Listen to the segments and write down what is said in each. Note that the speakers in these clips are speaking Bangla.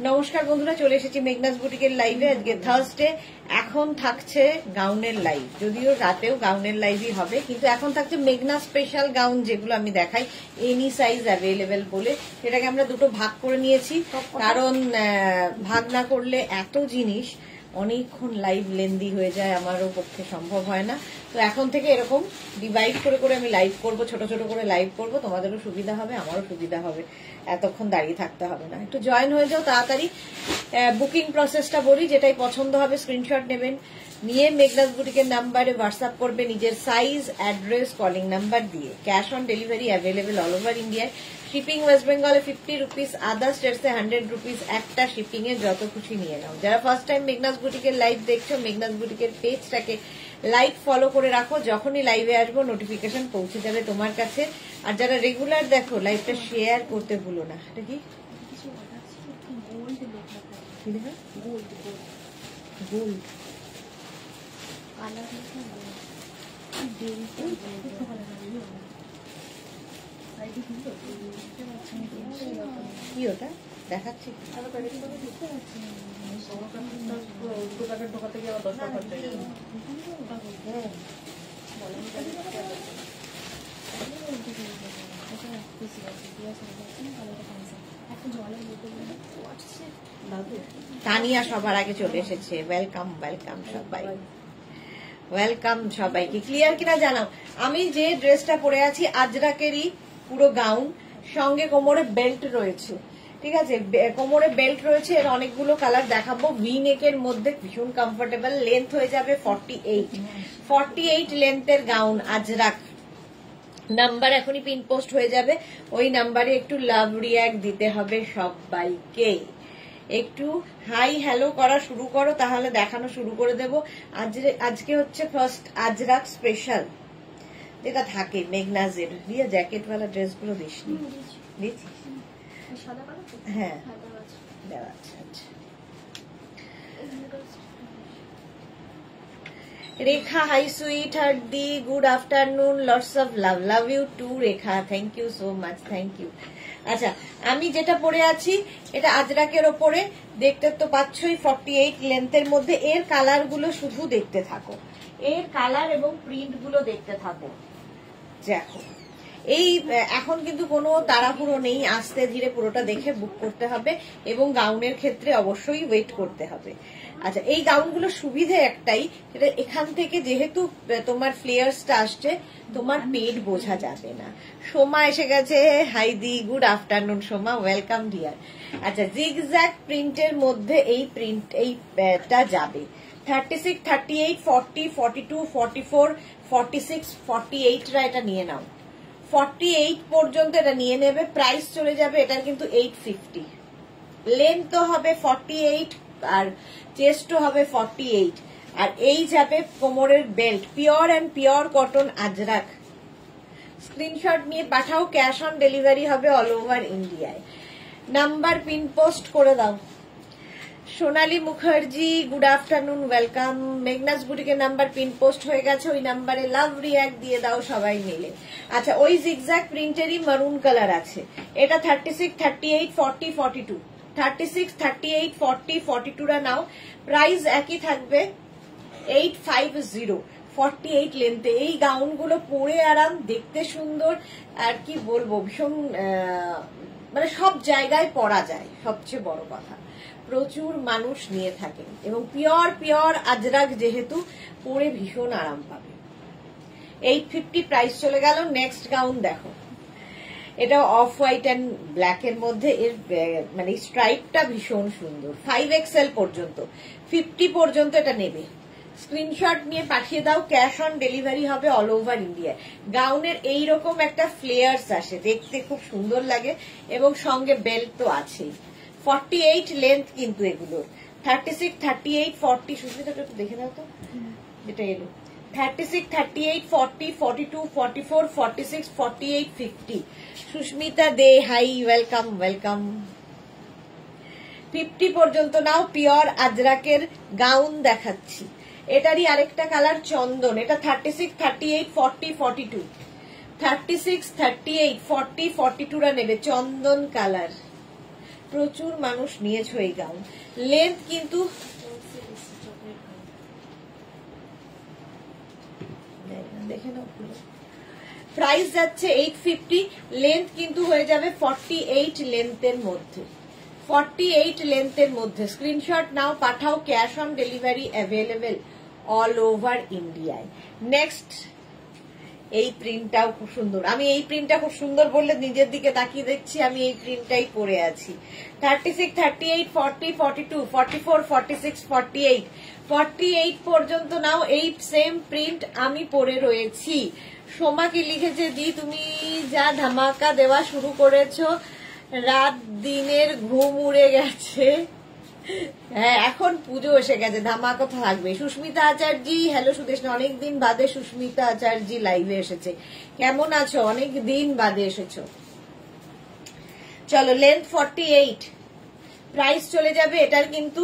নমস্কার বন্ধুরা, চলে এসেছি মেঘনাস বুটিকের লাইভে। আজকে থার্সডে, এখন থাকছে গাউনের লাইভ। যদিও রাতেও গাউনের লাইভই হবে, কিন্তু এখন থাকছে মেঘনা স্পেশাল গাউন, যেগুলো আমি দেখাই এনি সাইজ অ্যাভেলেবেল বলে। সেটাকে আমরা দুটো ভাগ করে নিয়েছি, কারণ ভাগ না করলে এত জিনিস অনেকক্ষণ লাইভ লেন্দি হয়ে যায়, আমারও পক্ষে সম্ভব হয় না। তো এখন থেকে এরকম ডিভাইড করে করে আমি লাইভ করব, ছোট ছোট করে লাইভ করব, তোমাদেরও সুবিধা হবে, আমারও সুবিধা হবে, এতক্ষণ দাঁড়িয়ে থাকতে হবে না। একটু জয়েন হয়ে যাও তাড়াতাড়ি। বুকিং প্রসেসটা বলি, যেটাই পছন্দ হবে স্ক্রিনশট নেবেন, নিয়ে মেঘনাস বুটিকের নাম্বারে হোয়াটসঅ্যাপ করবে নিজের সাইজ, অ্যাড্রেস, কলিং নাম্বার দিয়ে। Cash on delivery available all over ইন্ডিয়ায়। শিপিং ওয়েস্ট বেঙ্গলে 50 রুপিস, আদার স্টেটসে 100 রুপিস। একটা শিপিং এ যত খুশি নিয়ে নাও। যারা ফার্স্ট টাইম মেঘনাস বুটিকের লাইভ দেখছো, মেঘনাস বুটিকের পেজটাকে লাইক ফলো করে রাখো, যখনই লাইভে আসবো নোটিফিকেশন পৌঁছে যাবে তোমার কাছে। আর যারা রেগুলার দেখো, লাইভটা শেয়ার করতে ভুলো না। এটা কি গোল্ড কি ওটা দেখাচ্ছি? তানিয়া সবার আগে চলে এসেছে। ওয়েলকাম ওয়েলকাম সবাই, ওয়েলকাম সবাইকে। ক্লিয়ার কিনা জানাও। আমি যে ড্রেসটা পরে আছি আজরাকেরই পুরো গাউন, সঙ্গে কোমরে বেল্ট রয়েছে, ঠিক আছে? কোমরে বেল্ট রয়েছে। এর অনেকগুলো কালার দেখাবো। ভি নেকের মধ্যে ভীষণ কমফোর্টেবল। লেন্থ হয়ে যাবে 48 লেন্থের গাউন আজরাক। নাম্বার এখনই পিন পোস্ট হয়ে যাবে, ওই নাম্বারে একটু লাভ রিয়াক্ট দিতে হবে সবাইকে। একটু হাই হ্যালো করা শুরু করো, তাহলে দেখানো শুরু করে দেব। আজকে হচ্ছে ফার্স্ট আজরাক স্পেশাল, যেটা থাকে মেঘনাজের। রিয়া জ্যাকেটওয়ালা ড্রেসগুলো দিসনি? দিয়েছিস? হ্যাঁ দেওয়া আছে। আচ্ছা, রেখা হাই সুইট হার্ট দি, good afternoon, lots of love. Love you too Rekha, thank you so much, thank you. আচ্ছা, আমি যেটা পরে আছি এটা আজরাকের ওপরে, দেখতে তো পাচ্ছই 48 লেন্থের মধ্যে। এর কালার গুলো শুধু দেখতে থাকো, এর কালার এবং প্রিন্ট গুলো দেখতে থাকো। দেখো, এই এখন কিন্তু কোনো তাড়াহুড়ো নেই, আস্তে ধীরে পুরোটা দেখে বুক করতে হবে, এবং গাউনের ক্ষেত্রে অবশ্যই ওয়েট করতে হবে। আচ্ছা, এই গাউনগুলো সুবিধে একটাই, সেটা এখান থেকে যেহেতু তোমার ফ্লেয়ার্সটা আসছে, তোমার পেট বোঝা যাবে না। সোমা এসে গেছে, হাইদি, good afternoon Soma, welcome dear. আচ্ছা, জিগজ্যাগ প্রিন্টের মধ্যে এই এইটা যাবে 36, 38, 40, 42, 44, 46, 48 রা এটা নিয়ে নাও। 48 পর্যন্ত এটা নিয়ে নেবে। প্রাইস চলে যাবে এটার কিন্তু 850। লেন্থ তো হবে 48 আর চেস্টও হবে 48। আর এই যাবে কোমরের belt, pure and pure cotton ajrak. Screenshot নিয়ে পাঠাও, ক্যাশ অন ডেলিভারি হবে অল ওভার ইন্ডিয়ায়। নাম্বার পিন পোস্ট করে দাও। Sonali Mukherjee, good afternoon, welcome. Meghna's বুটিকের নাম্বার পিন পোস্ট হয়ে গেছে, ওই নাম্বারে লাভ রিয়াক্ট দিয়ে দাও সবাই মিলে। আচ্ছা, ওই জিগজ্যাগ প্রিন্টেরই মারুন কালার আছে, এটা 36, 38, 40, 42। 36, 38, 40, 42 রা নাও। প্রাইস একই থাকবে 850। 48 লেন্থে এই গাউনগুলো পরে আরাম, দেখতে সুন্দর, আর কি বলবো, ভীষণ মানে সব জায়গায় পরা যায়। সবচেয়ে বড় কথা, প্রচুর মানুষ নিয়ে থাকেন, এবং পিওর আজরাক যেহেতু, পরে ভীষণ আরাম পাবে। 850 প্রাইস চলে গেল। নেক্সট গাউন দেখো, এটা অফ হোয়াইট অ্যান্ড ব্ল্যাক এর মধ্যে। এর মানে স্ট্রাইপটা ভীষণ সুন্দর। 5XL পর্যন্ত, 50 পর্যন্ত এটা নেবে। স্ক্রিনশট নিয়ে পাঠিয়ে দাও, ক্যাশ অন ডেলিভারি হবে অল ওভার ইন্ডিয়া। গাউনের এইরকম একটা ফ্লেয়ার্স আসে, দেখতে খুব সুন্দর লাগে, এবং সঙ্গে বেল্ট তো আছেই। 48 লেন্থ কিন্তু এগুলোর। 36, 38, 40, সুস্মিতা একটু দেখে দাও তো যেটা এলো। 36, 38, 40, 42, 44, 46, 48, 50। সুস্মিতা দে, হাই, ওয়েলকাম ওয়েলকাম। 50 পর্যন্ত নাও। পিওর আজরাকের গাউন দেখাচ্ছি, এটারই আরেকটা কালার চন্দন। এটা 36, 38, 40, 42। 36, 38, 40, 42 রা নেবে চন্দন কালার। প্রচুর মানুষ নিয়েছো এই গাউন। লেন্থ কিন্তু দেখে নাও, প্রাইস যাচ্ছে 850, লেন্থ কিন্তু হয়ে যাবে 48 লেন্থের মধ্যে, 48 লেন্থের মধ্যে। স্ক্রিনশট নাও, পাঠাও, cash on delivery available all over ইন্ডিয়ায়। নেক্সট এই প্রিন্টটাও খুব সুন্দর। আমি এই প্রিন্টটা খুব সুন্দর বললে নিজের দিকে তাকিয়ে দেখছি, আমি এই প্রিন্টটাই পরে আছি। 36, 38, 40, 42, 44, 46, 48, 48 পর্যন্ত নাও। এই সেম প্রিন্ট আমি পরে রয়েছি। সোমা কি লিখেছে, দি তুমি যা ধামাকা দেওয়া শুরু করেছো, রাত দিনের ঘুম উড়ে গেছে। হ্যাঁ, এখন পুজো এসে গেছে, ধামাকা থাকবে। সুস্মিতা আচার্যি, হ্যালো সুদেশনা, অনেকদিন বাদে সুস্মিতা আচার্যি লাইভে এসেছে। কেমন আছো? অনেক দিন বাদে এসেছো। চলো, লেন্থ 48, প্রাইস চলে যাবে এটার কিন্তু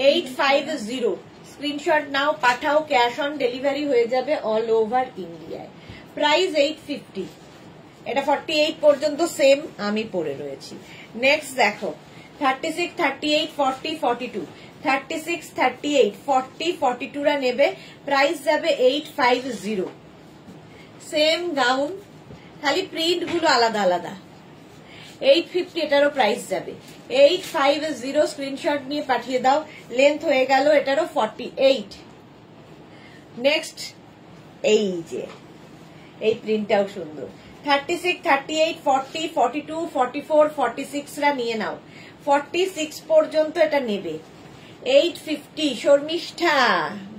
850। স্ক্রিনশট নাও, পাঠাও, ক্যাশ অন ডেলিভারি হয়ে যাবে অল ওভার ইন্ডিয়ায়। প্রাইস 850। এটা 48 পর্যন্ত সেম আমি পরে রয়েছি। নেক্সট দেখো 36, 38, 40, 42, 36, 38, 40, 42 রা নেবে। প্রাইস যাবে 850। সেম গাউন, খালি প্রিন্ট গুলো আলাদা আলাদা। 850 এটারও প্রাইস যাবে 850। স্ক্রিনশট নিয়ে পাঠিয়ে দাও। লেন্থ হয়ে গেল এটারও 48। নেক্সট এই যে এই প্রিন্টটাও সুন্দর। 36, 38, 40, 42, 44, 46 রা নিয়ে নাও। 46 পর্যন্ত এটা নেবে 850। Sharmishtha,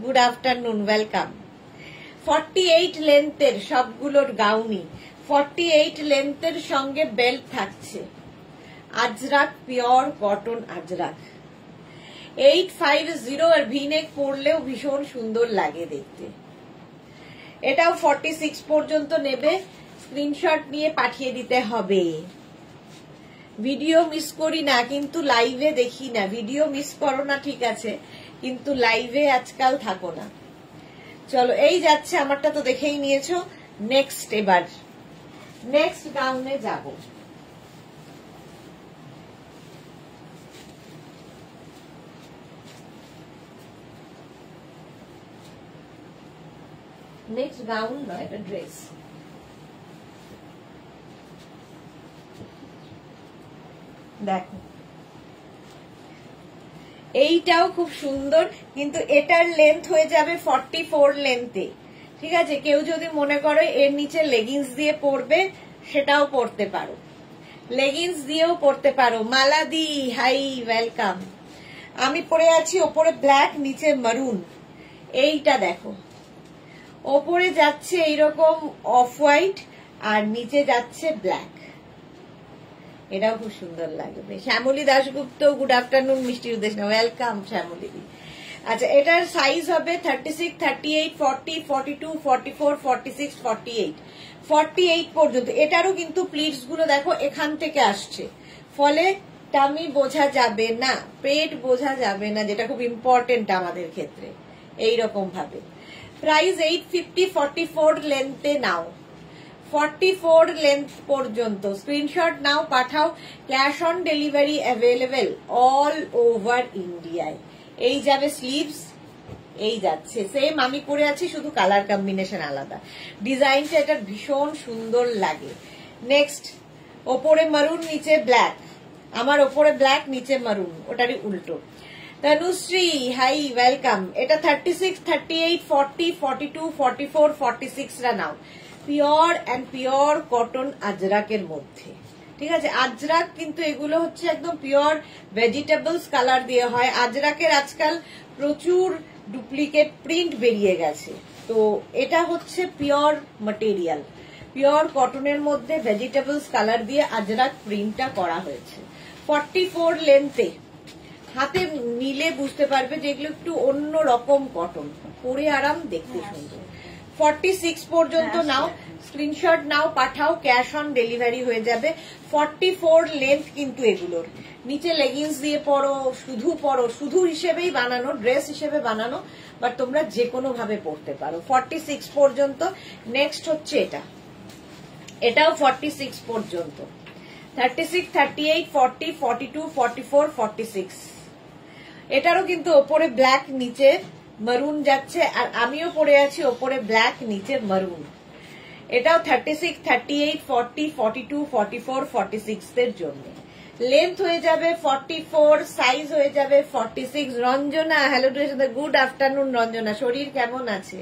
good afternoon, welcome. 48 লেন্থের সবগুলোর গাউনি, 48 লেন্থের সঙ্গে বেল্ট থাকছে। Ajrak, pure cotton Ajrak. 850 আর ভিনেক পরলেও ভীষণ সুন্দর লাগে দেখতে। এটাও 46 পর্যন্ত নেবে। স্ক্রিনশট নিয়ে পাঠিয়ে দিতে হবে। ভিডিও মিস করি না, কিন্তু লাইভে দেখি না। ভিডিও মিস করো না ঠিক আছে, কিন্তু লাইভে আজকাল থাকো না। চলো, এই যাচ্ছে, আমারটা তো দেখেই নিয়েছো। নেক্সট, এবার নেক্সট গাউনে যাব। নেক্সট গাউন নয়, এটা ড্রেস। দেখো, এইটাও খুব সুন্দর, কিন্তু এটার লেন্থ হয়ে যাবে 44 লেন্থে। ঠিক আছে, কেউ যদি মনে করো এর নিচে লেগিংস দিয়ে পরবে, সেটাও পরতে পারো, লেগিংস দিয়েও পরতে পারো। মালাদি, হাই, ওয়েলকাম। আমি পরে আছি ওপরে ব্ল্যাক, নিচে মারুন। এইটা দেখো, ওপরে যাচ্ছে এইরকম অফ হোয়াইট আর নিচে যাচ্ছে ব্ল্যাক। এটাও খুব সুন্দর লাগবে। Shyamali Dasgupta, good afternoon. মিষ্টি উদ্দেশ্য, ওয়েলকাম শ্যামলী। আচ্ছা, এটার সাইজ হবে 36, 38, 40, 42, 44, 46, 48, 48 পর্যন্ত। এটারও কিন্তু প্লিটস গুলো দেখো এখান থেকে আসছে, ফলে টামি বোঝা যাবে না, পেট বোঝা যাবে না, যেটা খুব ইম্পর্টেন্ট আমাদের ক্ষেত্রে। এইরকম ভাবে প্রাইস 850। 44 লেন্থে নাও, 44 লেন্থ পর্যন্ত। স্ক্রিনশট নাও, পাঠাও, cash on delivery available all over ইন্ডিয়ায়। এই যাবে স্লিভস, এই যাচ্ছে সেম আমি পরে আছি, শুধু কালার কম্বিনেশন আলাদা। ডিজাইনটা এটা ভীষণ সুন্দর লাগে। নেক্সট, ওপরে মারুন, নিচে ব্ল্যাক। আমার ওপরে ব্ল্যাক, নিচে মারুন, ওটারই উল্টো। Tanushree, hi, welcome. এটা 36, 38, 40, 42, 44, 46 রা নাও। পিওর অ্যান্ড পিওর কটন আজরাকের মধ্যে। ঠিক আছে, আজরাক কিন্তু এগুলো হচ্ছে একদম পিওর ভেজিটেবলস কালার দিয়ে হয়। আজরাকের আজকাল প্রচুর ডুপ্লিকেট প্রিন্ট বেরিয়ে গেছে, তো এটা হচ্ছে পিওর ম্যাটেরিয়াল, পিওর কটনের মধ্যে ভেজিটেবলস কালার দিয়ে আজরাক প্রিন্টটা করা হয়েছে। 44 লেন্থে, হাতে নিলে বুঝতে পারবে যে এগুলো একটু অন্য রকম কটন, পরে আরাম, দেখতে সুন্দর। 46 পর্যন্ত নাও, স্ক্রিনশট নাও, পাঠাও, ক্যাশ অন ডেলিভারি হয়ে যাবে। 44 লেন্থ কিন্তু এগুলোর। নিচে লেগিংস দিয়ে পরো, শুধু হিসেবেই বানানো, ড্রেস হিসেবে বানানো, বাট তোমরা যে কোনো ভাবে পরতে পারো। 46 পর্যন্ত। নেক্সট হচ্ছে এটা, এটাও 46 পর্যন্ত। 36, 38, 40, 42, 44, 46। এটারও কিন্তু ওপরে ব্ল্যাক নিচে মারুন যাচ্ছে, আর আমিও পরে আছি ওপরে ব্ল্যাক নিচে মারুন। এটাও 36, 38, 40, 42, 44, 46 এর জন্য। লেন্থ হয়ে যাবে 44, সাইজ হয়ে যাবে 46। Ranjana, hello too good afternoon Ranjana, শরীর কেমন আছে?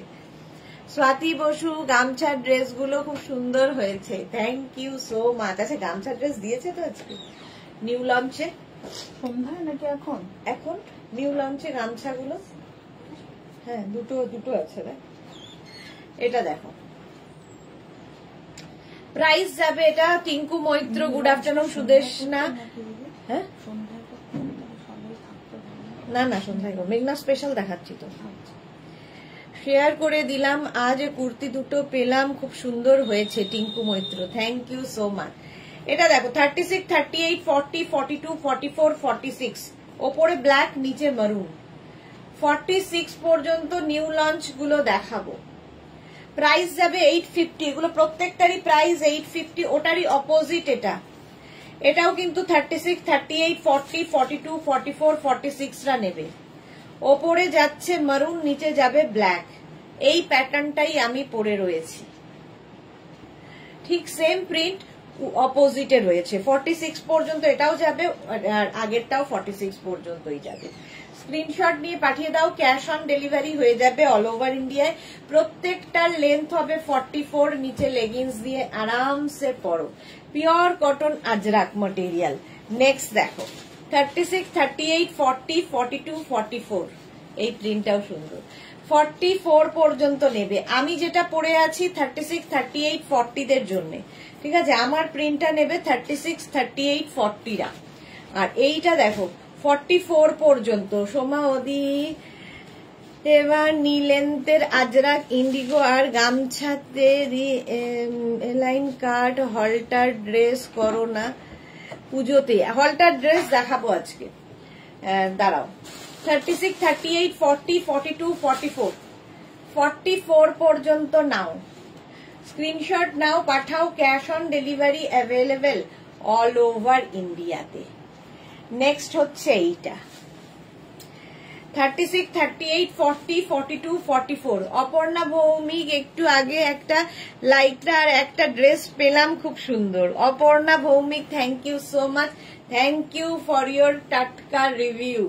স্বাতি বসু, গামছার ড্রেস গুলো খুব সুন্দর হয়েছে, থ্যাংক ইউ সো মাচ। আচ্ছা, গামছার ড্রেস দিয়েছে তো আজকে নিউ লঞ্চে, সন্ধ্যায় নাকি এখন? এখন নিউ লঞ্চে গামছাগুলো, হ্যাঁ দুটো আছে রে। এটা দেখো, প্রাইস যাবে এটা টিঙ্কু মৈত্র, গুড আফটারনুন সুদেশনা। হ্যাঁ না সন্ধ্যায় মেঘনা স্পেশাল দেখাচ্ছি তো, শেয়ার করে দিলাম। আজ কুর্তি দুটো পেলাম, খুব সুন্দর হয়েছে Tinku Maitra, thank you so much. এটা দেখো 36, 38, 40, 42, 44, 46, ওপরে ব্ল্যাক নিচে মারুন। 46 পর্যন্ত নিউ লঞ্চ গুলো দেখাবো। প্রাইস যাবে 850, এগুলো প্রত্যেকটারই প্রাইস 850। ওটারই অপোজিট এটাও কিন্তু 36, 38, 40, 42, 44, 46 রা নেবে। ওপরে যাচ্ছে মারুন, নিচে যাবে ব্ল্যাক। এই প্যাটার্নটাই আমি পরে রয়েছি, ঠিক সেম প্রিন্ট অপোজিটে রয়েছে। 46 পর্যন্ত এটাও যাবে, আর আগেরটাও 46 পর্যন্তই যাবে। স্ক্রিনশট নিয়ে পাঠিয়ে দাও, ক্যাশ অন ডেলিভারি হয়ে যাবে অল ওভার ইন্ডিয়ায়। প্রত্যেকটার লেন্থ হবে 44, নিচে লেগিংস দিয়ে আরামসে পরো। Pure cotton ajrak material. Next দেখো 36, 38, 40, 42, 44, এই প্রিন্টটাও সুন্দর। 44 পর্যন্ত নেবে। আমি যেটা পরে আছি 36, 38, 40 দের জন্য, ঠিক আছে? আমার প্রিন্টটা নেবে 36, 38, 40 রা। আর এইটা দেখো 44 পর্যন্ত। সোমা ওদি, এবার নি লেন্থের আজরাক ইন্ডিগো আর গামছাতে লাইন কাট হলটার ড্রেস করো না পুজোতে। হলটার ড্রেস দেখাবো আজকে, দাঁড়াও। 36, 38, 40, 42, 44, 44 পর্যন্ত নাও, স্ক্রিনশট নাও, পাঠাও। Cash on delivery available all over ইন্ডিয়াতে। নেক্সট হচ্ছে এইটা 36, 38, 40, 42, 44। অপর্ণা ভৌমিক, একটু আগে একটা লাইকটা আর একটা ড্রেস পেলাম, খুব সুন্দর। Aparna Bhowmik, thank you so much, thank you for your টাটকা রিভিউ।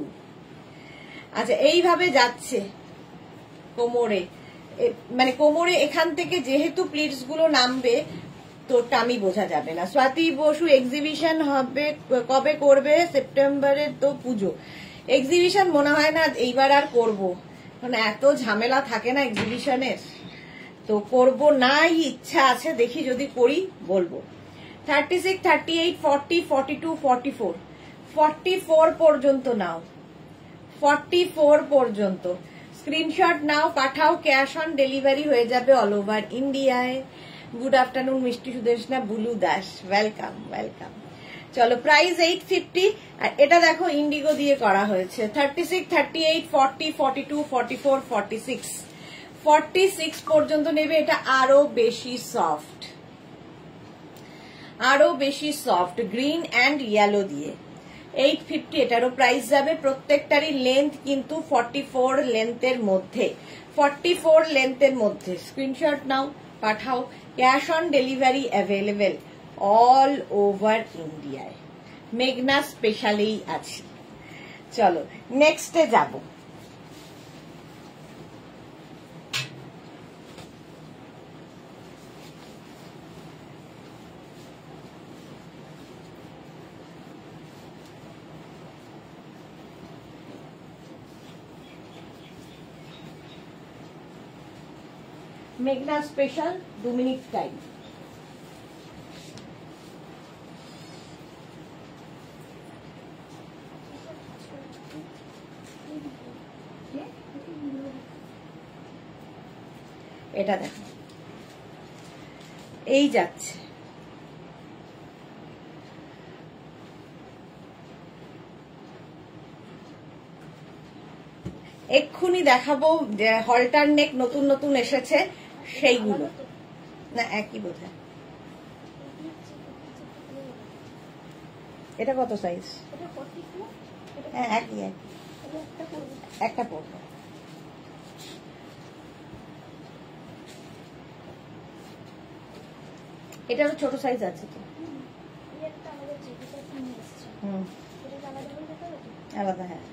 আচ্ছা, এইভাবে যাচ্ছে কোমরে, মানে কোমরে এখান থেকে যেহেতু প্লিটস গুলো নামবে তো টামি বোঝা যাবে না। স্বাতি বসু, এক্সিবিশন হবে কবে করবে? সেপ্টেম্বরে তো পুজো। এক্সিবিশন মনে হয় না এইবার আর করব, কারণ এত ঝামেলা থাকে না এক্সিবিশনের, তো করব না, ইচ্ছা আছে, দেখি যদি করি বলবো। 36, 38, 40, 42, 44, 44 পর্যন্ত নাও, 44 পর্যন্ত স্ক্রিনশট নাও, পাঠাও। ক্যাশ অন ডেলিভারি হয়ে যাবে অল ওভার ইন্ডিয়ায়। গুড আফটারনুন মিষ্টি সুদেশনা, বুলু দাস, ওয়েলকাম ওয়েলকাম। চলো, প্রাইস 850। আর এটা দেখো ইন্ডিগো দিয়ে করা হয়েছে। 36, 38, 40, 42, 44, 46, 46 পর্যন্ত নেবে। এটা আরো বেশি সফট, আরো বেশি সফট, গ্রিন অ্যান্ড ইয়েলো দিয়ে। 850 এটারও প্রাইস যাবে। প্রত্যেকটারই লেন্থ কিন্তু 44 লেন্থের মধ্যে, 44 লেন্থের মধ্যে। স্ক্রিনশট নাও, পাঠাও। Cash on delivery available all over ইন্ডিয়ায়। মেঘনা স্পেশালেই আছি। চলো নেক্সটে যাব। মেঘনা স্পেশাল 2 মিনিট টাইম। এটা দেখো, এই যাচ্ছে, এক্ষুনি দেখাবো যে হলটার নেক নতুন নতুন এসেছে সেইগুলো। না একই বোধহয়, এটা কত সাইজ? এটা 42, হ্যাঁ একই এটা একটা পড়বে। একটা পড়বো। এটারও ছোট সাইজ আছে তো? এই একটা আমাদের যেটা নিয়ে এসেছে এটা আলাদা করে দেখা যাবে। আলাদা, হ্যাঁ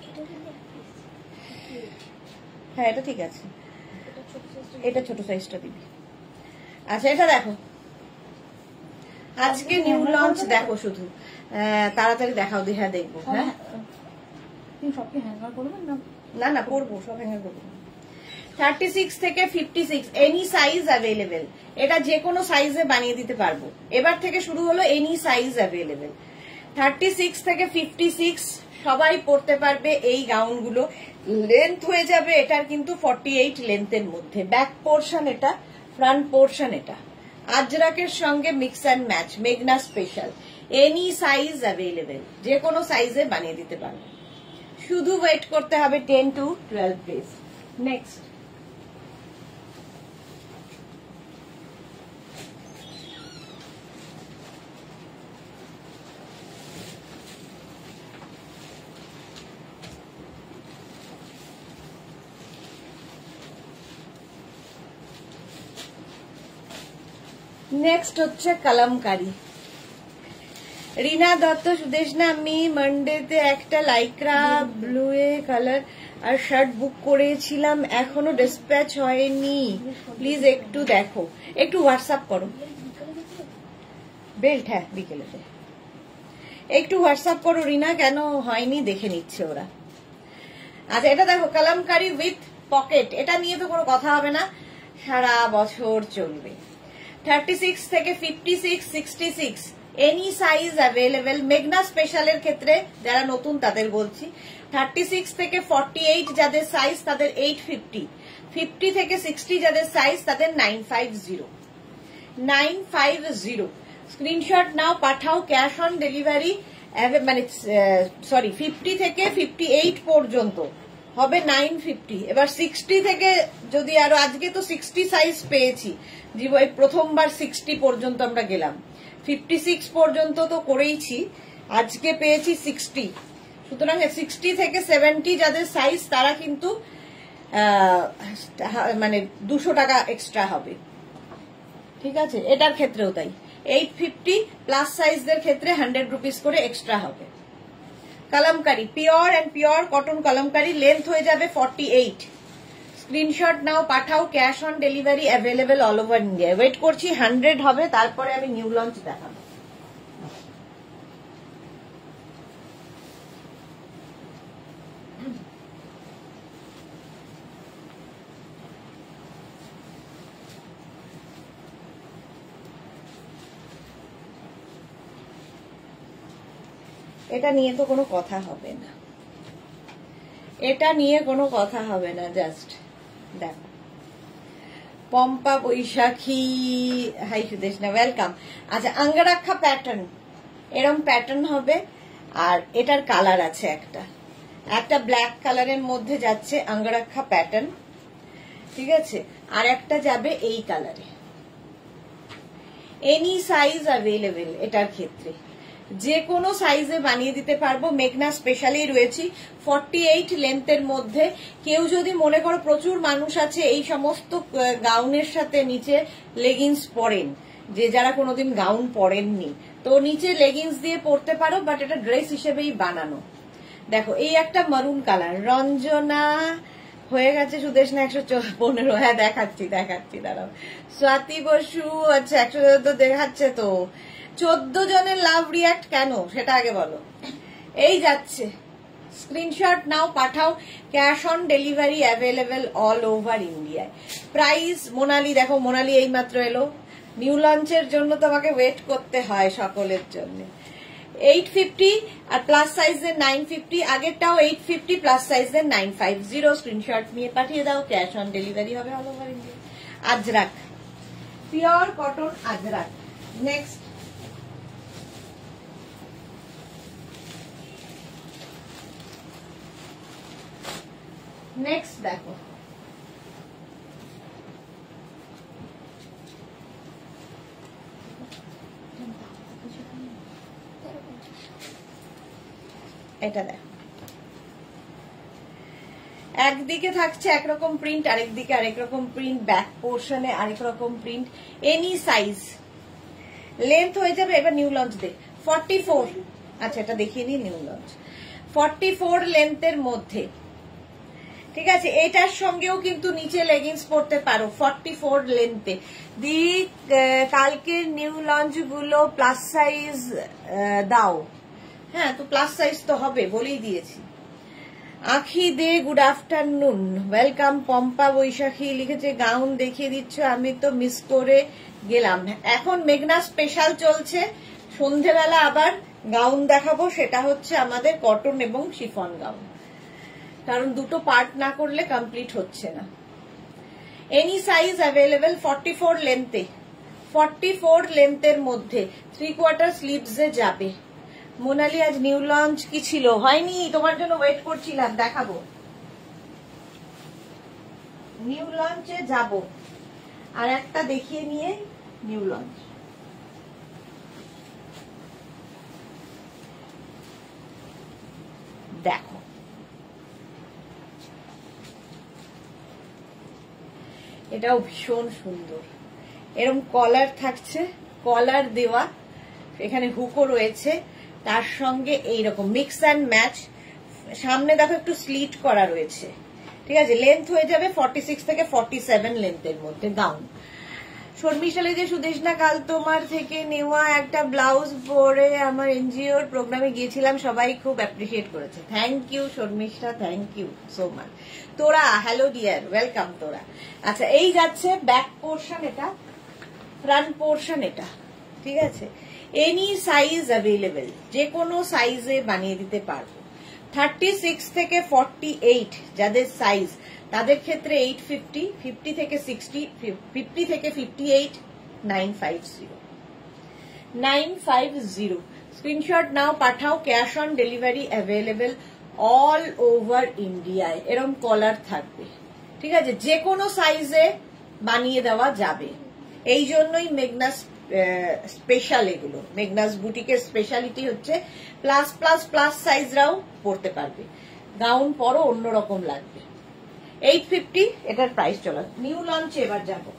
এটা কিন্তু এক পিস, হ্যাঁ এটা ঠিক আছে। এটা ছোট সাইজ। এটা ছোট সাইজটা দিবি। আচ্ছা এটা দেখো, আজকে নিউ লঞ্চ দেখো, শুধু তাড়াতাড়ি দেখাও, হ্যাঁ দেখবো। হ্যাঁ তুমি সবকে হ্যাঙ্গার করবেন না? না না করবো, সব হ্যাঙ্গার করবো। 36 থেকে 56 এনি সাইজ অ্যাভেলেবেল। এটা যে কোনো সাইজে বানিয়ে দিতে পারবো। এবার থেকে শুরু হলো এনি সাইজ অ্যাভেলেবেল। 36 থেকে 56 সবাই পরতে পারবে এই গাউনগুলো। লেন্থ হয়ে যাবে এটার কিন্তু 48 লেন্থের মধ্যে। ব্যাক পোর্শন এটা, ফ্রন্ট পোর্শন এটা। আজরাকের সঙ্গে মিক্স অ্যান্ড ম্যাচ, মেঘনা স্পেশাল। এনি সাইজ অ্যাভেলেবেল, যে কোনো সাইজে বানিয়ে দিতে পারবে। শুধু ওয়েট করতে হবে 10 to 12 days। নেক্সট নেক্সট হচ্ছে কলমকারি। রিনা দত্ত, সুদেশনা, আমি মানডেতে একটা লাইক্রা ব্লু কালার আর শার্ট বুক করেছিলাম, এখনো ডিসপ্যাচ হয়নি, প্লিজ একটু দেখো, একটু হোয়াটসঅ্যাপ করো। বেল্ট, হ্যাঁ বিকেলে একটু হোয়াটসঅ্যাপ করো রিনা, কেন হয়নি দেখে নিচ্ছে ওরা। আচ্ছা এটা দেখো, কলমকারি উইথ পকেট, এটা নিয়ে তো কোনো কথা হবে না, সারা বছর চলবে। 36 থেকে 56, 66 এনি সাইজ অ্যাভেলেবেল। মেঘনা স্পেশালের ক্ষেত্রে যারা নতুন তাদের বলছি, 36 থেকে 48 যাদের সাইজ তাদের 850, 50 থেকে 60 যাদের সাইজ তাদের 950। স্ক্রিনশট নাও, পাঠাও, ক্যাশ অন ডেলিভারি, মানে সরি 50 থেকে 58 পর্যন্ত হবে 950। এবার 60 থেকে যদি আরো, আজকে তো 60 সাইজ পেয়েছি, জীবনে প্রথমবার 60 পর্যন্ত আমরা গেলাম। 56 পর্যন্ত তো করেইছি, আজকে পেয়েছি 60। সুতরাং 60 থেকে 70 যাদের সাইজ তারা কিন্তু মানে 200 টাকা এক্সট্রা হবে। ঠিক আছে, এটার ক্ষেত্রেও তাই। 850 প্লাস সাইজদের ক্ষেত্রে 100 রুপিস করে এক্সট্রা হবে। Kalamkari, pure and pure cotton Kalamkari, length হয়ে যাবে 48। স্ক্রিনশট নাও, পাঠাও, cash on delivery available all over India. Wait করছি 100 হবে, তারপরে আমি নিউ লঞ্চ দেখাবো। এটা নিয়ে তো কোনো কথা হবে না, এটা নিয়ে কোনো কথা হবে না, জাস্ট দেখো। পম্পা বৈশাখী, হাই সুদেশনা, ওয়েলকাম। আচ্ছা আঙ্গারাক্ষা প্যাটার্ন, এরম প্যাটার্ন হবে, আর এটার কালার আছে একটা ব্ল্যাক কালারের মধ্যে যাচ্ছে আঙ্গারাক্ষা প্যাটার্ন, ঠিক আছে, আর একটা যাবে এই কালারে। এনি সাইজ অ্যাভেলেবেল এটার ক্ষেত্রে, যে কোনো সাইজে বানিয়ে দিতে পারবো। মেঘনা স্পেশালি রয়েছি 48 লেন্থের মধ্যে। কেউ যদি মনে করো, প্রচুর মানুষ আছে এই সমস্ত গাউনের সাথে নিচে লেগিংস পরেন, যে যারা কোনোদিন গাউন পরেননি, তো নিচে লেগিংস দিয়ে পরতে পারো, বাট এটা ড্রেস হিসেবেই বানানো। দেখো এই একটা মারুন কালার, রঞ্জনা হয়ে গেছে, সুদেশনা 115, হ্যাঁ দেখাচ্ছি দাঁড়াও। স্বাতি বসু, আচ্ছা 114 দেখাচ্ছে তো। 14 জনের লাভ রিয়াক্ট কেন সেটা আগে বলো। এই যাচ্ছে, স্ক্রিনশট নাও, পাঠাও, cash on delivery available all over ইন্ডিয়ায়। প্রাইস মোনালি, দেখো মোনালি এই মাত্র এলো। নিউ লঞ্চের জন্য তোমাকে ওয়েট করতে হয় সকলের জন্য। 850 আর প্লাস সাইজের 950, আগেরটাও 850 প্লাস সাইজের 950। স্ক্রিনশট নিয়ে পাঠিয়ে দাও, ক্যাশ অন ডেলিভারি হবে all over India. Ajrak, pure cotton Ajrak. Next দেখো, এটা দেখো, একদিকে থাকছে একরকম প্রিন্ট, আরেকদিকে আরেক রকম প্রিন্ট, ব্যাক পোর্শনে আরেক রকম প্রিন্ট, এনি সাইজ। লেন্থ হয়ে যাবে, এবার নিউ লঞ্চ দে 44। আচ্ছা এটা দেখিয়ে নি, নিউ লঞ্চ 44 লেন্থের মধ্যে, ঠিক আছে। এটার সঙ্গেও কিন্তু নিচে লেগিংস পরতে পারো 44 লেন্থে। দি কালকে নিউ লঞ্চ গুলো প্লাস সাইজ দাও, হ্যাঁ তো প্লাস সাইজ তো হবে, বলেই দিয়েছি। আখি দে গুড আফটারনুন, ওয়েলকাম। পম্পা বৈশাখী লিখেছে গাউন দেখিয়ে দিচ্ছ, আমি তো মিস করে গেলাম। এখন মেঘনা স্পেশাল চলছে, সন্ধেবেলা আবার গাউন দেখাবো, সেটা হচ্ছে আমাদের কটন এবং শিফন গাউন, কারণ দুটো পার্ট না করলে কমপ্লিট হচ্ছে না। এনি সাইজ অ্যাভেলেবেল 44 লেন্থে, 44 লেন্থের মধ্যে 3/4 স্লিভসে যাবে। মোনালি আজ নিউ লঞ্চ কি ছিল? হয়নি, তোমার জন্য ওয়েট করছিলাম, দেখাবো। নিউ লঞ্চে যাব, আর একটা দেখিয়ে নিয়ে নিউ লঞ্চ। দেখো এটাও ভীষণ সুন্দর, এরকম কলার থাকছে, কলার দেওয়া, এখানে হুকও রয়েছে, তার সঙ্গে এইরকম মিক্স অ্যান্ড ম্যাচ। সামনে দেখো একটু স্লিট করা রয়েছে, ঠিক আছে। লেন্থ হয়ে যাবে 46 থেকে 47 লেন্থের মধ্যে গাউন। শর্মিষ্ঠা যে সুদেশনা, কাল তোমার থেকে নেওয়া একটা ব্লাউজ পরে আমার এনজিওর প্রোগ্রামে গিয়েছিলাম, সবাই খুব অ্যাপ্রিসিয়েট করেছে। Thank you Sharmishtha, thank you so much. Tora hello dear, welcome Tora. আচ্ছা এই যাচ্ছে ব্যাক পোর্শন, এটা ফ্রন্ট পোর্শন, এটা ঠিক আছে। এনি সাইজ অ্যাভেলেবেল, যে কোনো সাইজে বানিয়ে দিতে পারবো। 36 থেকে 48 যাদের সাইজ, তাদের ক্ষেত্রে 850, 50 থেকে 60, 50 থেকে 58 950। স্ক্রিনশট নাও, পাঠাও। Cash on delivery available all over ইন্ডিয়ায়। এরকম কলার থাকবে, ঠিক আছে, যে কোনো সাইজে বানিয়ে দেওয়া যাবে। এই জন্যই মেঘনাস স্পেশাল, এগুলো মেঘনাস বুটিকের স্পেশালিটি হচ্ছে প্লাস প্লাস প্লাস সাইজরাও পরতে পারবে। গাউন পরো অন্যরকম লাগবে। 850 এটার প্রাইস চলা। নিউ লঞ্চে এবার যাবো।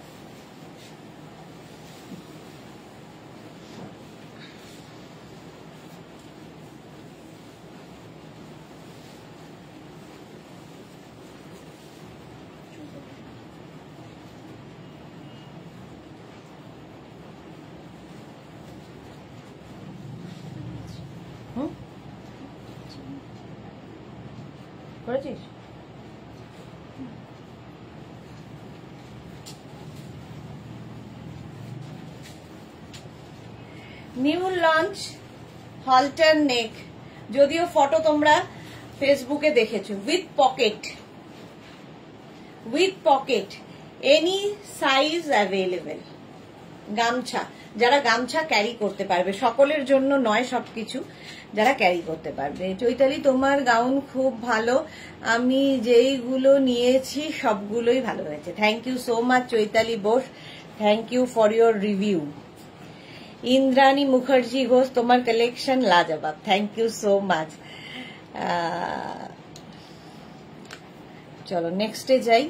করেছিস? নিউ লঞ্চ হলটার নেক, যদিও ফটো তোমরা ফেসবুকে দেখেছো, with pocket any size available. গামছা, যারা গামছা ক্যারি করতে পারবে, সকলের জন্য নয় সবকিছু, যারা ক্যারি করতে পারবে। চৈতালি তোমার গাউন খুব ভালো, আমি যেইগুলো নিয়েছি সবগুলোই ভালো হয়েছে। Thank you so much Chaitali Bose, thank you for your review. Indrani Mukherjee Ghosh, তোমার কালেকশন লাজবাব, থ্যাংক ইউ সো মাচ। চলো নেক্সটে যাই।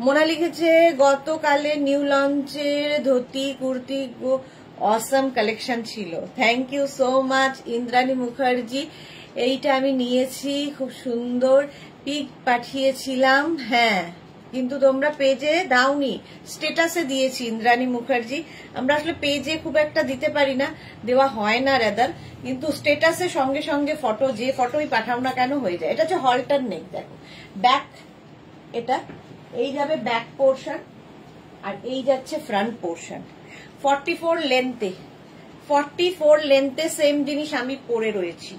মোনা লিখেছে গতকালে নিউ লঞ্চের ধুতি কুর্তি অসম কালেকশন ছিল, thank you so much Indrani Mukherjee. এইটা আমি নিয়েছি, খুব সুন্দর পিক পাঠিয়েছিলাম, হ্যাঁ কিন্তু তোমরা পেজে দাওনি, স্টেটাসে দিয়েছি ইন্দ্রাণী মুখার্জি। আমরা আসলে পেজে খুব একটা দিতে পারি না, দেওয়া হয় না রাদার, কিন্তু স্টেটাসে সঙ্গে সঙ্গে ফটো, যে ফটোই পাঠাও না কেন হয়ে যায়। এটা হচ্ছে হলটার নেক, দেখো ব্যাক, এটা এই যাবে ব্যাক পোর্শন, আর এই যাচ্ছে ফ্রন্ট পোর্শন। 44 লেন্থে, 44 লেন্থে সেম জিনিস আমি পরে রয়েছি,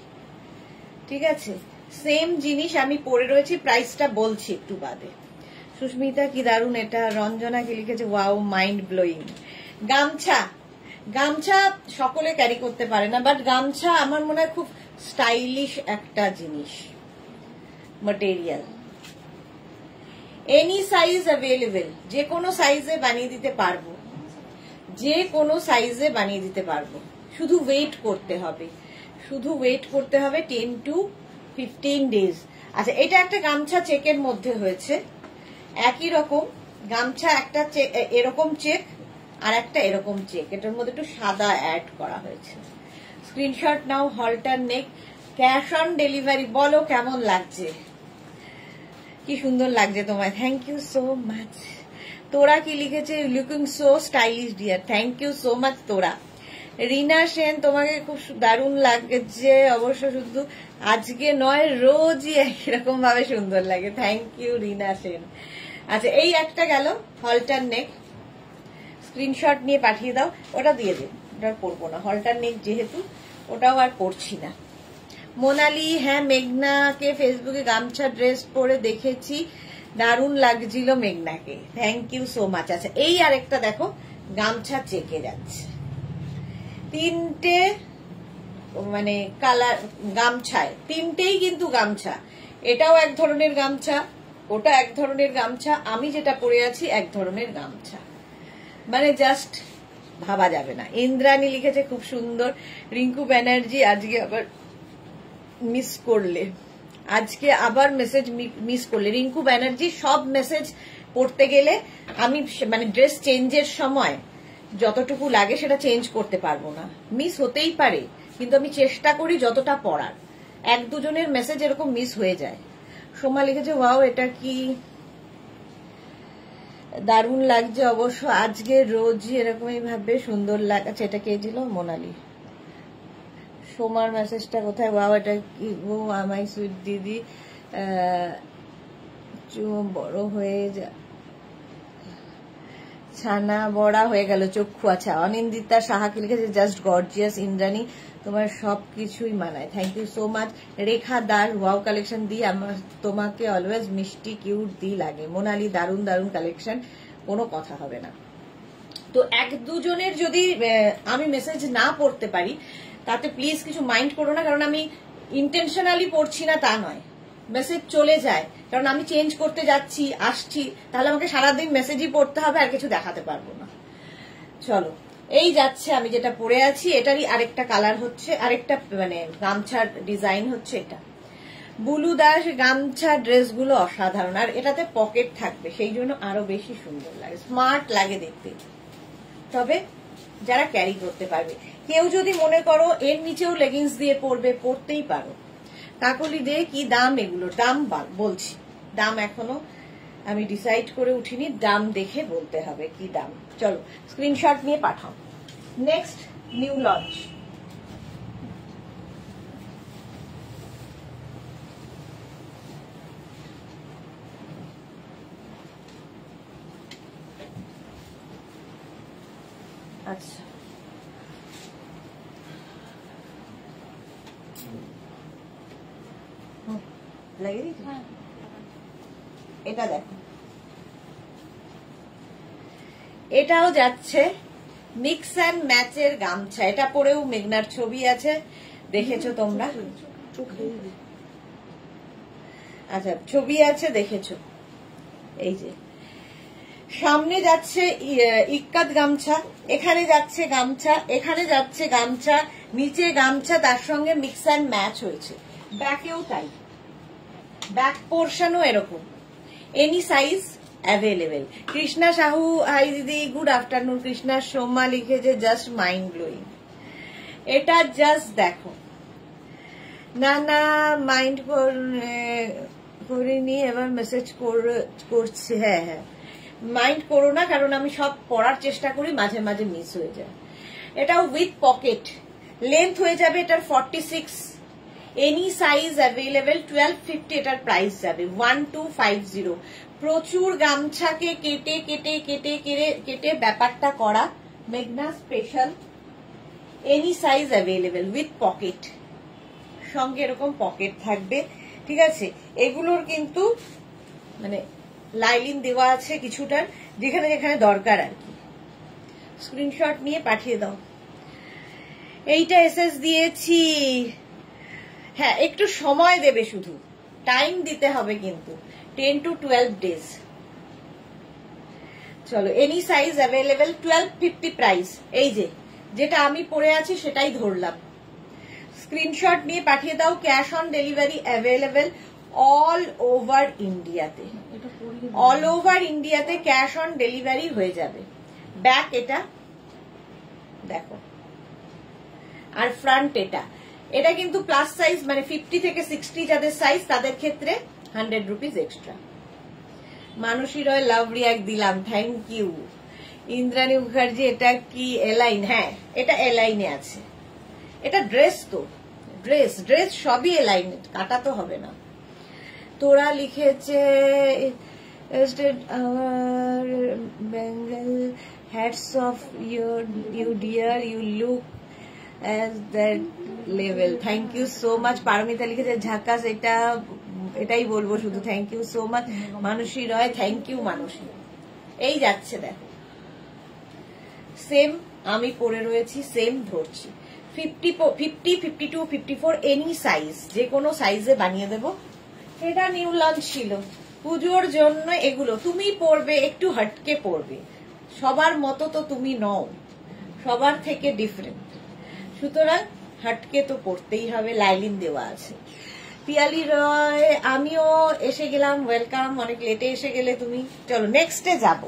ঠিক আছে, সেম জিনিস আমি পরে রয়েছি। প্রাইসটা বলছি একটু বাদে। সুস্মিতা কি দারুণ এটা। রঞ্জনা কি লিখেছে ওয়াও মাইন্ড ব্লোয়িং। গামছা, গামছা সকলে ক্যারি করতে পারে না, বাট গামছা আমার মনে হয় খুব স্টাইলিশ একটা জিনিস, ম্যাটেরিয়াল। এনি সাইজ অ্যাভেলেবেল, যে কোনো সাইজে বানিয়ে দিতে পারবো, যে কোনো সাইজে বানিয়ে দিতে পারবো, শুধু ওয়েট করতে হবে। শুধু ওয়েট করতে হবে 10 to 15 ডেজ। আচ্ছা, এটা একটা গামছা চেকের মধ্যে হয়েছে, একই রকম গামছা, একটা এরকম চেক আর একটা এরকম চেক, এটার মধ্যে একটু সাদা অ্যাড করা হয়েছে। স্ক্রিনশট নাও। Halter neck, cash on delivery. বলো কেমন লাগছে, কি সুন্দর লাগছে তোমায়, thank you so much. Tora কি লিখেছে, looking so stylish dear, thank you so much Tora. Rina Sen, তোমাকে খুব দারুণ লাগছে, অবশ্য শুধু আজকে নয় রোজই এরকম ভাবে সুন্দর লাগে, থ্যাংক ইউ রিনা সেন। আচ্ছা, এই একটা গেল হলটার নেক, স্ক্রিনশট নিয়ে পাঠিয়ে দাও, ওটা দিয়ে দিন, ওটা পরবো না, হলটার নেক যেহেতু ওটাও আর পরছি না। মোনালি, হ্যাঁ মেঘনাকে ফেসবুকে গামছা ড্রেস পরে দেখেছি, দারুণ লাগছিল মেঘনাকে, থ্যাংক ইউ সো মাচ। আচ্ছা, এই আরেকটা দেখো গামছা চেকে যাচ্ছে, তিনটে মানে কালার গামছায়, তিনটেই কিন্তু গামছা, এটাও এক ধরনের গামছা, ওটা এক ধরনের গামছা, আমি যেটা পরে আছি এক ধরনের গামছা, মানে জাস্ট ভাবা যাবে না। ইন্দ্রাণী লিখেছে খুব সুন্দর। রিঙ্কু ব্যানার্জি, আজকে আবার মিস করলে, আজকে আবার মেসেজ মিস করলে। রিঙ্কু ব্যানার্জি, সব মেসেজ পড়তে গেলে আমি মানে ড্রেস চেঞ্জের সময় যতটুকু লাগে সেটা চেঞ্জ করতে পারবো না, মিস হতেই পারে, কিন্তু আমি চেষ্টা করি যতটা পড়ার। এক দুজনের মেসেজ এরকম মিস হয়ে যায়। সোমা লিখেছে ওয়াও, এটা কি দারুণ লাগছে, অবশ্য আজকে রোজই এরকমই ভাবে সুন্দর লাগছে। এটা কে দিল, মোনালি। সোমার মেসেজটা কোথায়, ওয়াও এটা কি গো আমায় সুইট দিদি, বড় হয়ে যা, ছানা বড়া হয়ে গেল চক্ষু। আচ্ছা, অনিন্দিতা সাহাকে লিখেছে জাস্ট গর্জিয়াস ইন্দ্রাণী, তোমার সবকিছুই মানায়, thank you so much. Rekha Das, wow collection দি, আমার তোমাকে অলওয়েজ মিষ্টি কিউট দি লাগে। মোনালি, দারুণ দারুণ কালেকশন, কোনো কথা হবে না। তো এক দুজনের যদি আমি মেসেজ না পড়তে পারি তাতে প্লিজ কিছু মাইন্ড করো না, কারণ আমি ইন্টেনশনালি পড়ছি না তা নয়, মেসেজ চলে যায়, কারণ আমি চেঞ্জ করতে যাচ্ছি আসছি, তাহলে আমাকে সারাদিন মেসেজই পড়তে হবে, আর কিছু দেখাতে পারবো না। চলো, এই যাচ্ছে আমি যেটা পরে আছি, এটারই আরেকটা কালার হচ্ছে, আরেকটা মানে গামছার ডিজাইন হচ্ছে এটা। বুলু দাস, গামছা ড্রেসগুলো অসাধারণ, আর এটাতে পকেট থাকবে, সেই জন্য আরো বেশি সুন্দর লাগে, স্মার্ট লাগে দেখতে, তবে যারা ক্যারি করতে পারবে। কেউ যদি মনে করো এর নিচেও লেগিংস দিয়ে পরবে, পরতেই পারো। কাকলি দে, কি দাম এগুলোর? দাম বলছি, দাম এখনো আমি ডিসাইড করে উঠিনি, দাম দেখে বলতে হবে কি দাম। চলো, স্ক্রিনশট নিয়ে পাঠাও। নেক্সট নিউ লঞ্চ, আচ্ছা লাগিয়ে দিচ্ছি, এটা দেখো, এটাও যাচ্ছে মিক্স অ্যান্ড ম্যাচের গামছা, এটা পরেও মেঘনার ছবি আছে, দেখেছো তোমরা? আচ্ছা, ছবি আছে দেখেছো, এই যে সামনে যাচ্ছে ইক্কাত গামছা, এখানে যাচ্ছে গামছা, এখানে যাচ্ছে গামছা, নিচে গামছা, তার সঙ্গে মিক্স অ্যান্ড ম্যাচ হয়েছে। ব্যাকেও তাই, ব্যাক পোর্শনও এরকম, any size available. Krishna Sahu, hi দিদি, গুড আফটারনুন। কৃষ্ণা সোমা লিখেছে জাস্ট মাইন্ড ব্লোয়িং, এটা জাস্ট দেখো না, না মাইন্ড করিনি, এবার মেসেজ করছে, হ্যাঁ হ্যাঁ মাইন্ড করো না, কারণ আমি সব পড়ার চেষ্টা করি, মাঝে মাঝে মিস হয়ে যায়। এটাও উইথ পকেট, লেন্থ হয়ে যাবে এটার 46, এনি সাইজ অ্যাভেলেবেল, 1250 এটার প্রাইস যাবে 1250। প্রচুর গামছাকে কেটে কেটে কেটে কেটে ব্যাপারটা করা, মেঘনা special, any size available with pocket, সঙ্গে এরকম পকেট থাকবে, ঠিক আছে। এগুলোর কিন্তু মানে লাইলিন দেওয়া আছে কিছুটার, যেখানে যেখানে দরকার আর কি। স্ক্রিনশট নিয়ে পাঠিয়ে দাও। এইটা এসএস দিয়েছি, হ্যাঁ একটু সময় দেবে, শুধু টাইম দিতে হবে কিন্তু, 10 to 12 ডেজ। চলো, এনি সাইজ অ্যাভেলেবেল, 1250 প্রাইস। এই যে যেটা আমি পরে আছি সেটাই ধরলাম। স্ক্রিনশট নিয়ে পাঠিয়ে দাও। Cash on delivery available all over ইন্ডিয়াতে, অল ওভার ইন্ডিয়াতে ক্যাশ অন ডেলিভারি হয়ে যাবে। ব্যাক এটা দেখো, আর ফ্রন্ট এটা। এটা কিন্তু প্লাস সাইজ, মানে 50 থেকে 60 যাদের সাইজ তাদের ক্ষেত্রে 100 রুপিস এক্সট্রা। মানসী রয় লাভ রিয়াক্ট দিলাম, থ্যাংক ইউ। ইন্দ্রাণী মুখার্জি এটা কি এলাইন? হ্যাঁ, এটা এলাইনে আছে। এটা ড্রেস, তো ড্রেস ড্রেস সবই এলাইন, কাটা তো হবে না। তোরা লিখেছে Bengal hats off you dear, you look as that level. Thank you so much. Paromita লিখেছে ঝাকাস, এটাই বলবো শুধু, thank you so much. Manasi Roy, thank you Manasi. এই যাচ্ছে দেখো, সেম আমি পরে রয়েছি, সেম ধরছি। 50, 52, 54 এনি সাইজ, যে কোনো সাইজে বানিয়ে দেব। এটা নিউ লঞ্চ ছিল পুজোর জন্য। এগুলো তুমি পরবে, একটু হটকে পরবে, সবার মতো তো তুমি নও, সবার থেকে ডিফারেন্ট, সুতরাং হটকে তো পড়তেই হবে। লাইলিন দেওয়া আছে। পিয়ালি রয়, আমিও এসে গেলাম, ওয়েলকাম। অনেক লেটে এসে গেলে তুমি। চলো নেক্সটে যাব।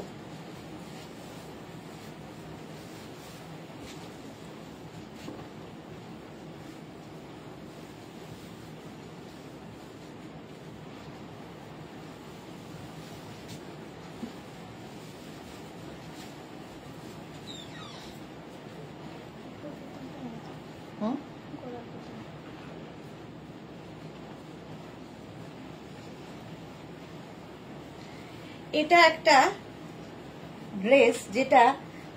এটা একটা ড্রেস যেটা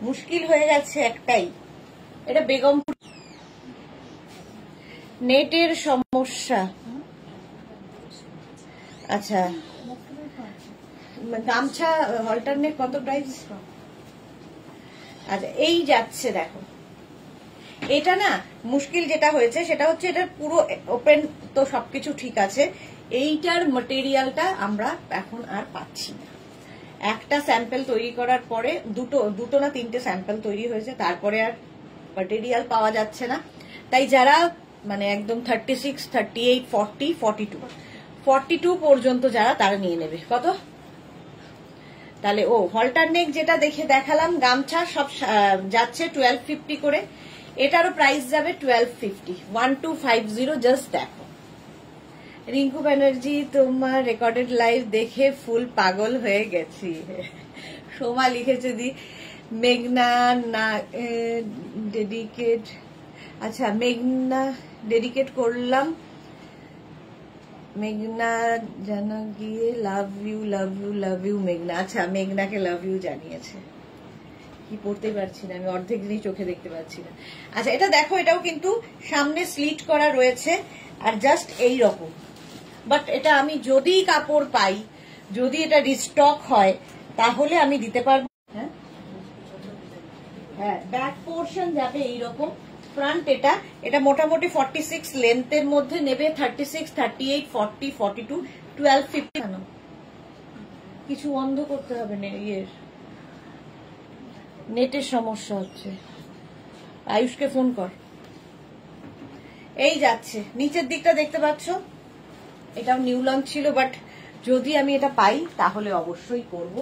মুশকিল হয়ে গেছে একটাই, এটা বেগমপুর। নেটের সমস্যা। আচ্ছা, গামছা অল্টারনেট কত প্রাইস? আচ্ছা, এই যাচ্ছে দেখো। এটা না মুশকিল যেটা হয়েছে সেটা হচ্ছে এটা পুরো ওপেন, তো সবকিছু ঠিক আছে। এইটার ম্যাটেরিয়ালটা আমরা এখন আর পাচ্ছি না। একটা স্যাম্পল তৈরি করার পরে দুটো না তিনটে স্যাম্পল তৈরি হয়েছে, তারপরে আর ম্যাটেরিয়াল পাওয়া যাচ্ছে না। তাই যারা মানে একদম 36, 38, 40, 42 পর্যন্ত যারা, তারা নিয়ে নেবে। কত তাহলে? ও হল্টার নেক যেটা দেখালাম, গামছা সব যাচ্ছে 1250 করে। এটারও প্রাইস যাবে 1250, 1250। জাস্ট দেখো। রিঙ্কু ব্যানার্জি, তোমার রেকর্ডেড লাইভ দেখে ফুল পাগল হয়ে গেছি। সোমা লিখেছে দি মেঘনা না ডেডিকেট। আচ্ছা, মেঘনা ডেডিকেট করলাম। মেঘনা জানা গিয়ে love you love you love you মেঘনা। আচ্ছা, মেঘনাকে লাভ ইউ জানিয়েছে। কি পড়তে পারছি না আমি, অর্ধেক জিনিস চোখে দেখতে পাচ্ছি না। আচ্ছা, এটা দেখো, এটাও কিন্তু সামনে স্লিট করা রয়েছে আর জাস্ট এই রকম। বাট এটা আমি যদি কাপড় পাই, যদি এটা রিস্টক হয়, তাহলে আমি দিতে পারবো। হ্যাঁ, ব্যাক পোর্শন যাবে এইরকম। ফ্রন্ট এটা মোটামুটি 46 লেন্থের মধ্যে নেবে। 36, 38, 40, 42, 1250। কিছু বন্ধ করতে হবে না, নেটের সমস্যা হচ্ছে। আয়ুষকে ফোন কর। এই যাচ্ছে, নিচের দিকটা দেখতে পাচ্ছ, এটাও নিউ লঞ্চ ছিল। বাট যদি আমি এটা পাই তাহলে অবশ্যই করব,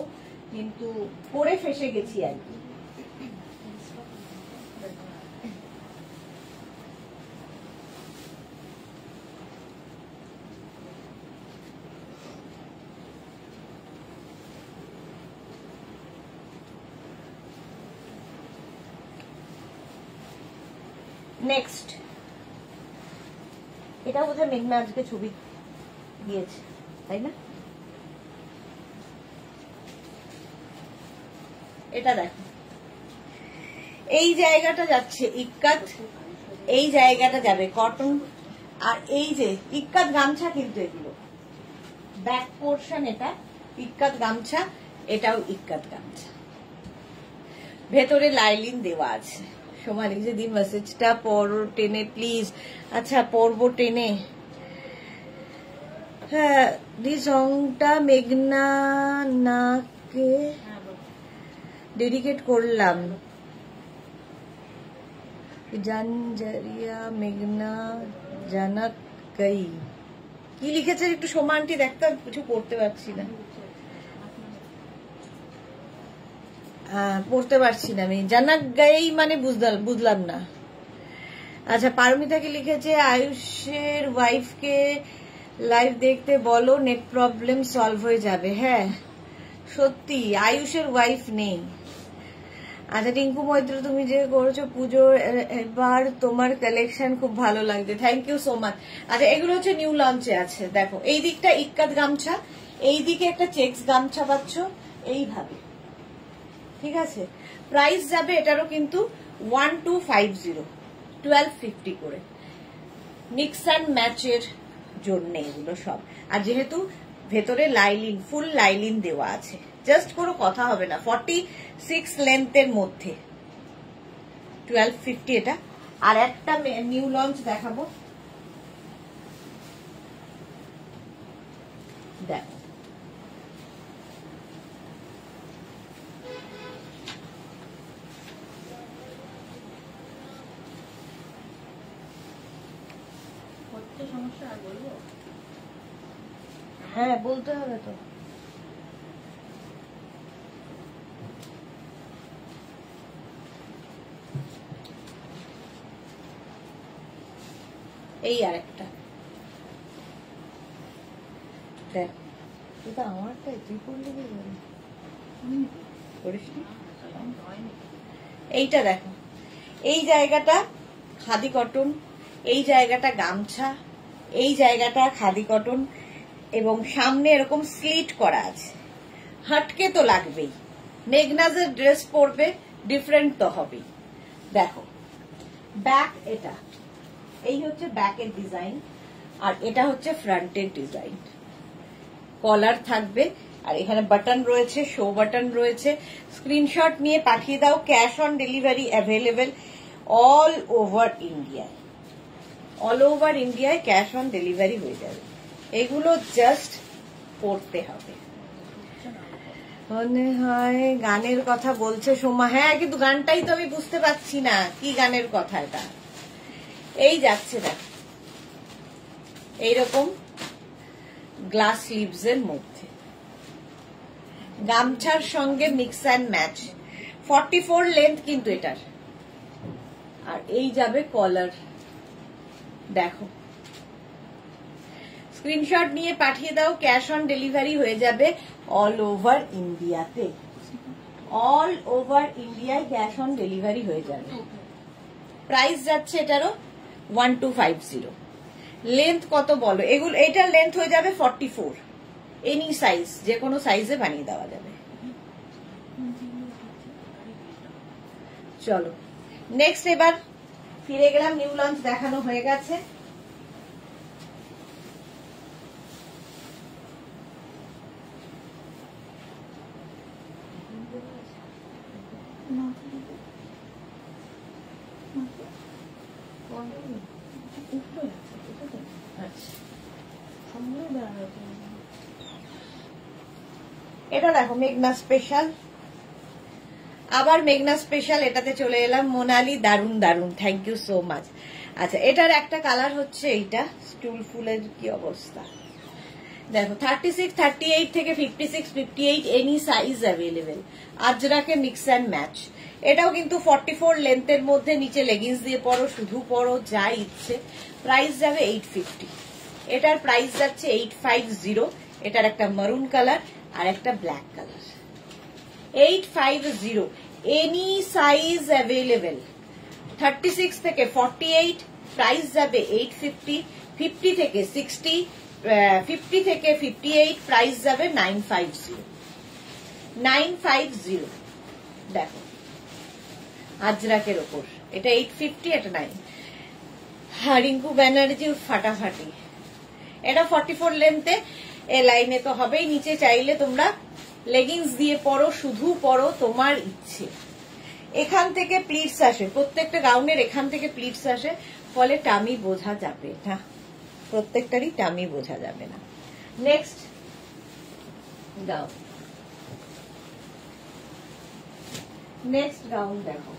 কিন্তু পরে ফেসে গেছি আর কি। নেক্সট, এটা বোধহয় মেঘনা আজকে ছবি দিয়েছে, তাই না? এটা দেখো, এই জায়গাটা যাচ্ছে ইক্কাত, এই জায়গাটা যাবে কটন, আর এই যে ইক্কাত গামছা, কিন্তু এগুলো ব্যাক পোর্শন, এটা ইক্কাত গামছা, এটাও ইক্কাত গামছা, ভেতরে লাইলিন দেওয়া আছে। সোমা লিখছে দি মেসেজটা পড়ো টেনে প্লিজ। আচ্ছা, পড়বো টেনে। হ্যাঁ, দি সংটা মেঘনা নাকে ডেডিকেট করলাম। জানজারিয়া মেঘনা জানাক গাই, কি লিখেছে একটু সোমা আন্টি দেখতে, কিছু পড়তে পারছি না, পড়তে পারছি না আমি। জানাক গাই মানে বুঝলাম না। আচ্ছা, পারমিতাকে লিখেছে আয়ুষের ওয়াইফকে লাইভ দেখতে বলো, নেট প্রবলেম সলভ হয়ে যাবে। হ্যাঁ সত্যি, আয়ুষের ওয়াইফ নেই। আচ্ছা, টিঙ্কু মৈত্র তুমি যে করেছো পুজো, এবার তোমার কালেকশন খুব ভালো লাগছে, থ্যাংক ইউ সো মাচ। আচ্ছা, এগুলো হচ্ছে নিউ লঞ্চে আছে। দেখো এই দিকটা ইক্কাত গামছা, এই দিকে একটা চেক্স গামছা পাচ্ছ এইভাবে, ঠিক আছে। প্রাইস যাবে এটারও কিন্তু 1250, 1250 করে, মিক্স অ্যান্ড ম্যাচের জন্য এগুলো সব। আর যেহেতু ভেতরে লাইলিন, ফুল লাইলিন দেওয়া আছে, জাস্ট কোনো কথা হবে না। 46 লেন্থের মধ্যে 1250 এটা। আর একটা নিউ লঞ্চ দেখাবো, দেখো সমস্যা আর বলবো? হ্যাঁ বলতে হবে তো। এই আর একটা দেখ, এটা আমারটাই তুই করলি করিস নি। এইটা দেখো, এই জায়গাটা খাদি কটন, এই জায়গাটা গামছা, এই জায়গাটা খাদি কটন, এবং সামনে এরকম স্লিট করা আছে। হাটকে তো লাগবেই, মেঘনাজের ড্রেস পরবে, ডিফারেন্ট তো হবেই। দেখো ব্যাক, এটা এই হচ্ছে ব্যাকের ডিজাইন, আর এটা হচ্ছে ফ্রন্টের ডিজাইন। কলার থাকবে, আর এখানে বাটন রয়েছে, শো বাটন রয়েছে। স্ক্রিনশট নিয়ে পাঠিয়ে দাও, cash on delivery available all over ইন্ডিয়ায়। অল ওভার ইন্ডিয়ায় ক্যাশ অন ডেলিভারি হয়ে যাবে। এগুলো জাস্ট পড়তে হবে। মনে হয় গানের কথা বলছে সোমা। হ্যাঁ, কিন্তু গানটাই তো আমি বুঝতে পারছি না কি গানের কথা এটা। এই যাচ্ছে দেখ, এইরকম গ্লাস স্লিভস এর মধ্যে, গামছার সঙ্গে মিক্স অ্যান্ড ম্যাচ। 44 লেন্থ কিন্তু এটার। আর এই যাবে কলার, দেখো স্ক্রিনশট নিয়ে পাঠিয়ে দাও, ক্যাশ অন ডেলিভারি হয়ে যাবে অল ওভার ইন্ডিয়াতে। অল ওভার ইন্ডিয়ায় ক্যাশ অন ডেলিভারি হয়ে যাবে। প্রাইস যাচ্ছে এটারও 1250। লেন্থ কত বলো? এগুলো এইটার লেন্থ হয়ে যাবে 44, এনি সাইজ, যে কোনো সাইজে বানিয়ে দেওয়া যাবে। চলো নেক্সট, এবার ফিরে গেলাম, নিউ লঞ্চ দেখানো হয়ে গেছে। এটা দেখো মেঘনা স্পেশাল, আবার মেঘনা স্পেশাল, এটাতে চলে এলাম। মোনালি দারুন দারুন, থ্যাংক ইউ সো মাচ। আচ্ছা, এটার একটা কালার হচ্ছে এইটা, স্টুল ফুলের কি অবস্থা দেখো। 36, 38 থেকে 56, 58 এনি সাইজ অ্যাভেলেবেল। আজরাকে মিক্স অ্যান্ড ম্যাচ। এটাও কিন্তু 44 লেন্থের মধ্যে, নিচে লেগিংস দিয়ে পরো, শুধু পরো, যা ইচ্ছে। প্রাইস যাবে 850। এটার প্রাইস যাচ্ছে 850। এটার একটা মারুন কালার আর একটা black colour. 850, any size available. 36 থেকে 48, প্রাইস যাবে 850। 50 থেকে 60, 50 থেকে 58, প্রাইস যাবে 950। 950 দেখো, আজরাকের ওপর। এটা 850, এটা 9। রিঙ্কু ব্যানার্জি ফাটাফাটি। এটা 44 লেন্থে, এ লাইনে তো হবেই। নিচে চাইলে তোমরা লেগিংস দিয়ে পরো, শুধু পরো, তোমার ইচ্ছে। এখান থেকে প্লিটস আসে, প্রত্যেকটা গাউনের এখান থেকে প্লিটস আসে, ফলে টামি বোঝা যাবে না, প্রত্যেকটারই টামি বোঝা যাবে না। নেক্সট গাউন, নেক্সট গাউন দেখো।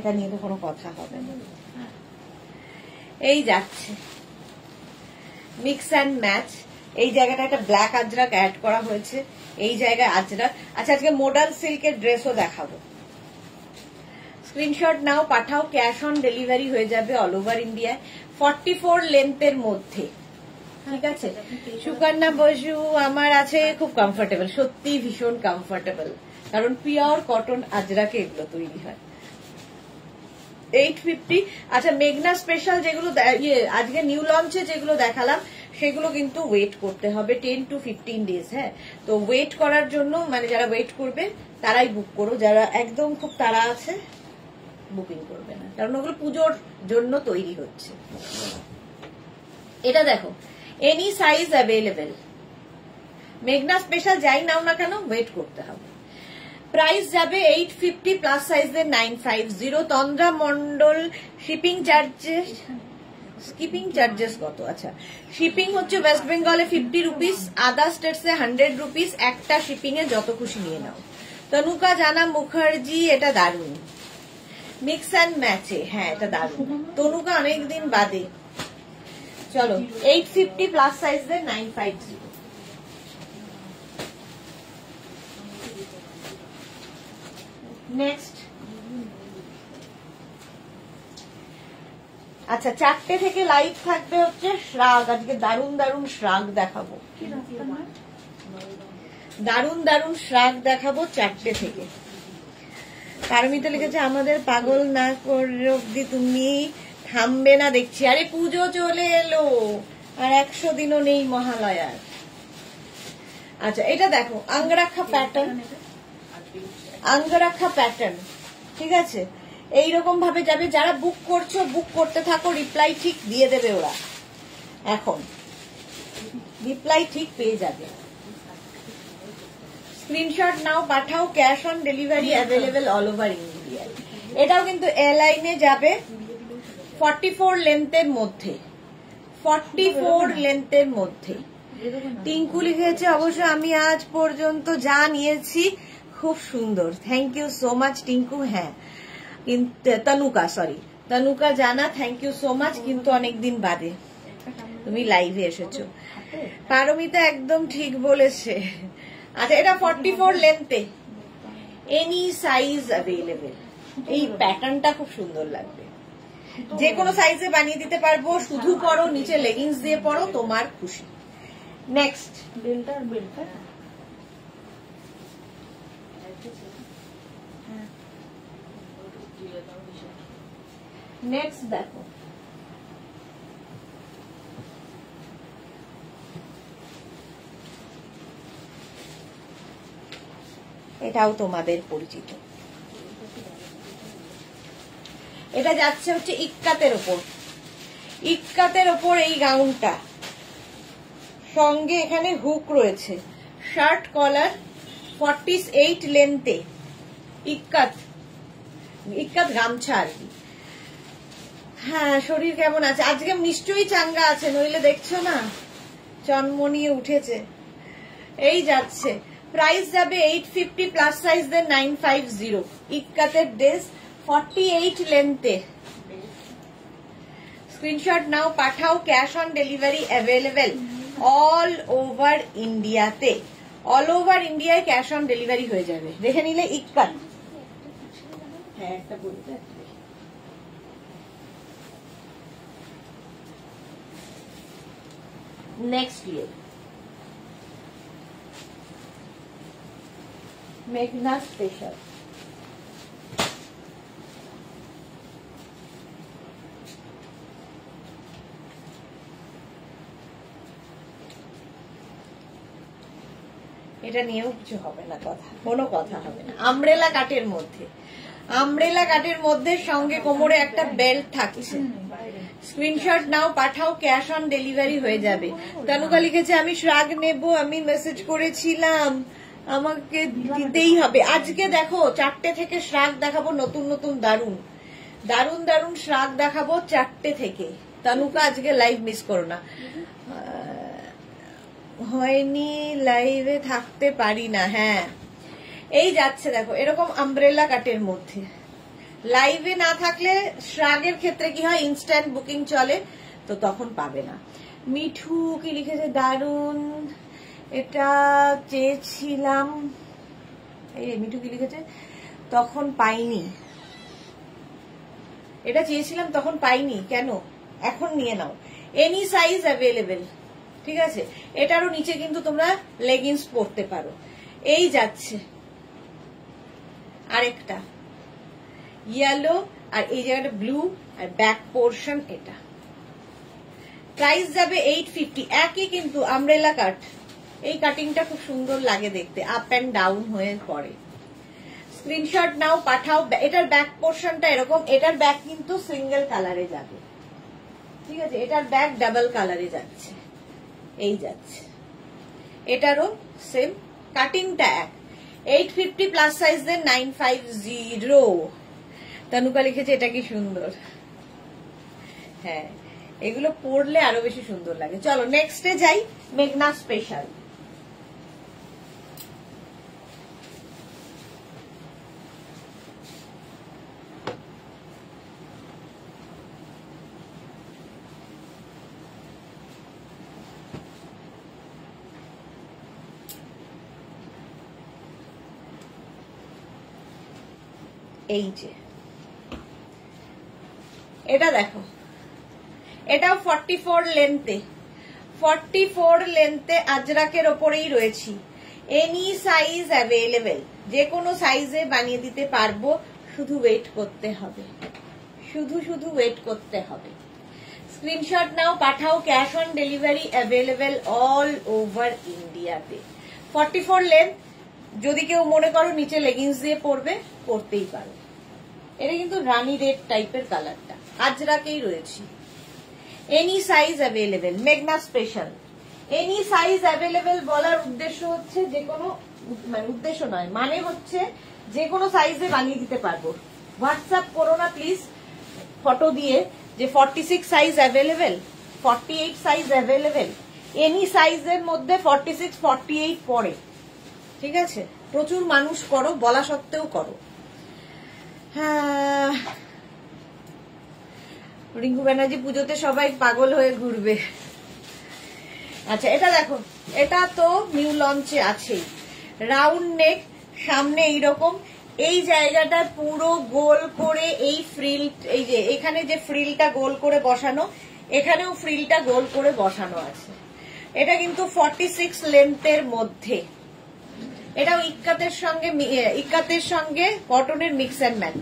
এটা নিয়ে তো কোনো কথা হবে না। এই যাচ্ছে মিক্স অ্যান্ড ম্যাচ। এই জায়গাটা একটা ব্ল্যাক আজরাক অ্যাড করা হয়েছে, এই জায়গায় আজরাক। আচ্ছা, আজকে মডাল সিল্কের ড্রেসও দেখাবো। স্ক্রিনশট নাও, পাঠাও, ক্যাশ অন ডেলিভারি হয়ে যাবে অল ওভার ইন্ডিয়ায় 44 লেন্থের মধ্যে। ঠিক আছে, সুকন্যা বসু আমার আছে, খুব কমফোর্টেবল, সত্যি ভীষণ কমফোর্টেবল, কারণ পিওর কটন আজরাকে এগুলো তৈরি হয়। 850। আচ্ছা, মেঘনা স্পেশাল যেগুলো আজকে নিউ লঞ্চে যেগুলো দেখালাম সেগুলো কিন্তু ওয়েট করতে হবে 10 to 15 ডেজ। হ্যাঁ, তো ওয়েট করার জন্য মানে যারা ওয়েট করবে তারাই বুক করো, যারা একদম খুব তাড়া আছে বুকিং করবে না, কারণ ওগুলো পুজোর জন্য তৈরি হচ্ছে। এটা দেখো, এনি সাইজ অ্যাভেলেবেল, মেঘনা স্পেশাল যাই নাও না কেন ওয়েট করতে হবে। প্রাইস যাবে 850, প্লাস সাইজের 950। তন্দ্রা মন্ডল শিপিং চার্জেস কত? আচ্ছা, শিপিং হচ্ছে ওয়েস্ট বেঙ্গলে 50 রুপিস, আদার স্টেটসে 100 রুপিস, একটা শিপিং এ যত খুশি নিয়ে নাও। তনুকা জানা মুখার্জি, এটা দারুণ, মিক্স অ্যান্ড ম্যাচে। হ্যাঁ, এটা দারুণ, তনুকা অনেকদিন বাদে। চলো, 850 প্লাস সাইজের 950। নেক্সট, আচ্ছা 4টে থেকে লাইভ থাকবে হচ্ছে শ্রাগ। আজকে দারুণ দারুণ শ্রাগ দেখাবো, দারুণ দারুণ শ্রাগ দেখাবো 4টে থেকে। পারমিতা লিখেছে আমাদের পাগল না করে অব্দি তুমি থামবে না দেখছি। আরে পুজো চলে এলো, আর 100 দিনও নেই মহালয়ার। আচ্ছা, এটা দেখো আঙ্গরাখা প্যাটার্ন, আঙ্গরাখা প্যাটার্ন। ঠিক আছে, এইরকম ভাবে যাবে। যারা বুক করছো বুক করতে থাকো, রিপ্লাই ঠিক দিয়ে দেবে ওরা, এখন রিপ্লাই ঠিক পেয়ে যাবে। স্ক্রিনশট নাও, পাঠাও, cash on delivery available all over India. এটাও কিন্তু এলাইনে যাবে 44 লেন্থের মধ্যে, 44 লেন্থের মধ্যে। টিঙ্কু লিখেছে অবশ্য আমি আজ পর্যন্ত যা নিয়েছি খুব সুন্দর, thank you so much Tinku. হ্যাঁ, কিন্তু তনুকা জানা, থ্যাংক ইউ সো মাচ, কিন্তু অনেকদিন বাদে তুমি লাইভে এসেছো। পারমিতা একদম ঠিক বলেছে। আচ্ছা, এটা 44 লেন্থে, এনি সাইজ অ্যাভেলেবেল। এই প্যাটার্নটা খুব সুন্দর লাগবে, যে কোনো সাইজে বানিয়ে দিতে পারবো। শুধু পরো, নিচে লেগিংস দিয়ে পরো, তোমার খুশি। নেক্সট, নেক্সট দেখো, এটাও তোমাদের পরিচিত। এটা যাচ্ছে হচ্ছে ইক্কাতের ওপর, ইক্কাতের ওপর এই গাউনটা, সঙ্গে এখানে হুক রয়েছে, শার্ট কলার, 48 লেন্থে, ইক্কাত গামছা আর কি। হ্যাঁ, শরীর কেমন আছে? আজকে নিশ্চয়ই চাঙ্গা আছে, নইলে দেখছো না চনমনিয়ে উঠেছে। এই যাচ্ছে, প্রাইস যাবে 850, প্লাস সাইজের 950। ইক্কাতের ড্রেস 48 লেন্থে। স্ক্রিনশট নাও, পাঠাও, cash on delivery available all over ইন্ডিয়াতে। অল ওভার ইন্ডিয়ায় ক্যাশ অন ডেলিভারি হয়ে যাবে, দেখে নিলে ইক্কাত। হ্যাঁ, একটা বলতে নেক্সট ইয়ে মেঘনা স্পেশাল। এটা নিয়েও কিছু হবে না, কোনো কথা হবে না। আমব্রেলা কাটের মধ্যে, আমব্রেলা কাটের মধ্যে সঙ্গে কোমরে একটা বেল্ট থাকছে। স্ক্রিনশট নাও, পাঠাও, ক্যাশ অন ডেলিভারি হয়ে যাবে। তনুকা লিখেছে আমি শ্রাগ নেব, আমি মেসেজ করেছিলাম, আমাকে দিতেই হবে। আজকে দেখো 4টে থেকে শ্রাগ দেখাবো, নতুন নতুন দারুন দারুন দারুন শ্রাগ দেখাবো 4টে থেকে। তনুকা আজকে লাইভ মিস করো না। হয়নি, লাইভে থাকতে পারি না। হ্যাঁ, এই যাচ্ছে দেখো এরকম আমব্রেলা কাটের মধ্যে, লাইভে না থাকলে শ্রাগের ক্ষেত্রে কি হয়, ইনস্ট্যান্ট বুকিং চলে, তো তখন পাবে না। মিঠু কি লিখেছে, দারুন, এটা চেয়েছিলাম, এই মিঠু কি লিখেছে, তখন পাইনি, এটা চেয়েছিলাম তখন পাইনি, কেন, এখন নিয়ে নাও, এনি সাইজ অ্যাভেলেবেল। ঠিক আছে, এটারও নিচে কিন্তু তোমরা লেগিংস পরতে পারো। এই যাচ্ছে আরেকটা ইয়েলো, আর এই জায়গাটা ব্লু, আর ব্যাক পোর্শন এটা। প্রাইস যাবে 850, একই কিন্তু আমব্রেলা কাট। এই কাটিংটা খুব সুন্দর লাগে দেখতে, আপ অ্যান্ড ডাউন হয়ে পড়ে। স্ক্রিনশট নাও, পাঠাও। এটার ব্যাক পোর্শনটা এরকম, এটার ব্যাক কিন্তু সিঙ্গেল কালারে যাবে। ঠিক আছে, এটার ব্যাক ডাবল কালারে যাচ্ছে, এই যাচ্ছে। এটারও সেম, কাটিংটা এক। 850 প্লাস সাইজ দেন 950। তানুকা লিখেছে এটা কি সুন্দর। হ্যাঁ, এগুলো পরলে আরো বেশি সুন্দর লাগে। চলো নেক্সটে যাই, মেঘনা স্পেশাল। এই যে এটা দেখো, এটাও 44 লেন্থে, 44 লেন্থে আজরাকের ওপরেই রয়েছি। এনি সাইজ অ্যাভেলেবেল, যে কোনো সাইজে বানিয়ে দিতে পারবো, শুধু ওয়েট করতে হবে, শুধু ওয়েট করতে হবে। স্ক্রিনশট নাও, পাঠাও। Cash on delivery available all over ইন্ডিয়াতে। 44 লেন্থ, যদি কেউ মনে করো নিচে লেগিংস দিয়ে পরবে, পরতেই পারো। এটা কিন্তু রানী রেড টাইপের কালারটা, আজরাকেই রয়েছি। এনি সাইজ অ্যাভেলেবেল, মেঘনা স্পেশাল। এনি সাইজ অ্যাভেলেবেল বলার উদ্দেশ্য হচ্ছে যে কোনো, মানে উদ্দেশ্য নয়, মানে হচ্ছে যে কোনো সাইজে বানিয়ে দিতে পারবো। হোয়াটসঅ্যাপ করো না প্লিজ ফটো দিয়ে যে 46 size available, 48 size available. Any সাইজের মধ্যে 46, 48 পড়ে। ঠিক আছে, প্রচুর মানুষ করো, বলা সত্ত্বেও করো। হ্যাঁ, রিঙ্কু ব্যানার্জি পুজোতে সবাই পাগল হয়ে ঘুরবে। আচ্ছা, এটা দেখো, এটা তো নিউ লঞ্চে আছেই। রাউন্ড নেক, সামনে এইরকম, এই জায়গাটা পুরো গোল করে এই ফ্রিল, এই যে এখানে যে ফ্রিলটা গোল করে বসানো, এখানেও ফ্রিলটা গোল করে বসানো আছে। এটা কিন্তু 46 লেন্থের মধ্যে। এটাও ইক্কাতের সঙ্গে কটনের মিক্স অ্যান্ড ম্যাচ।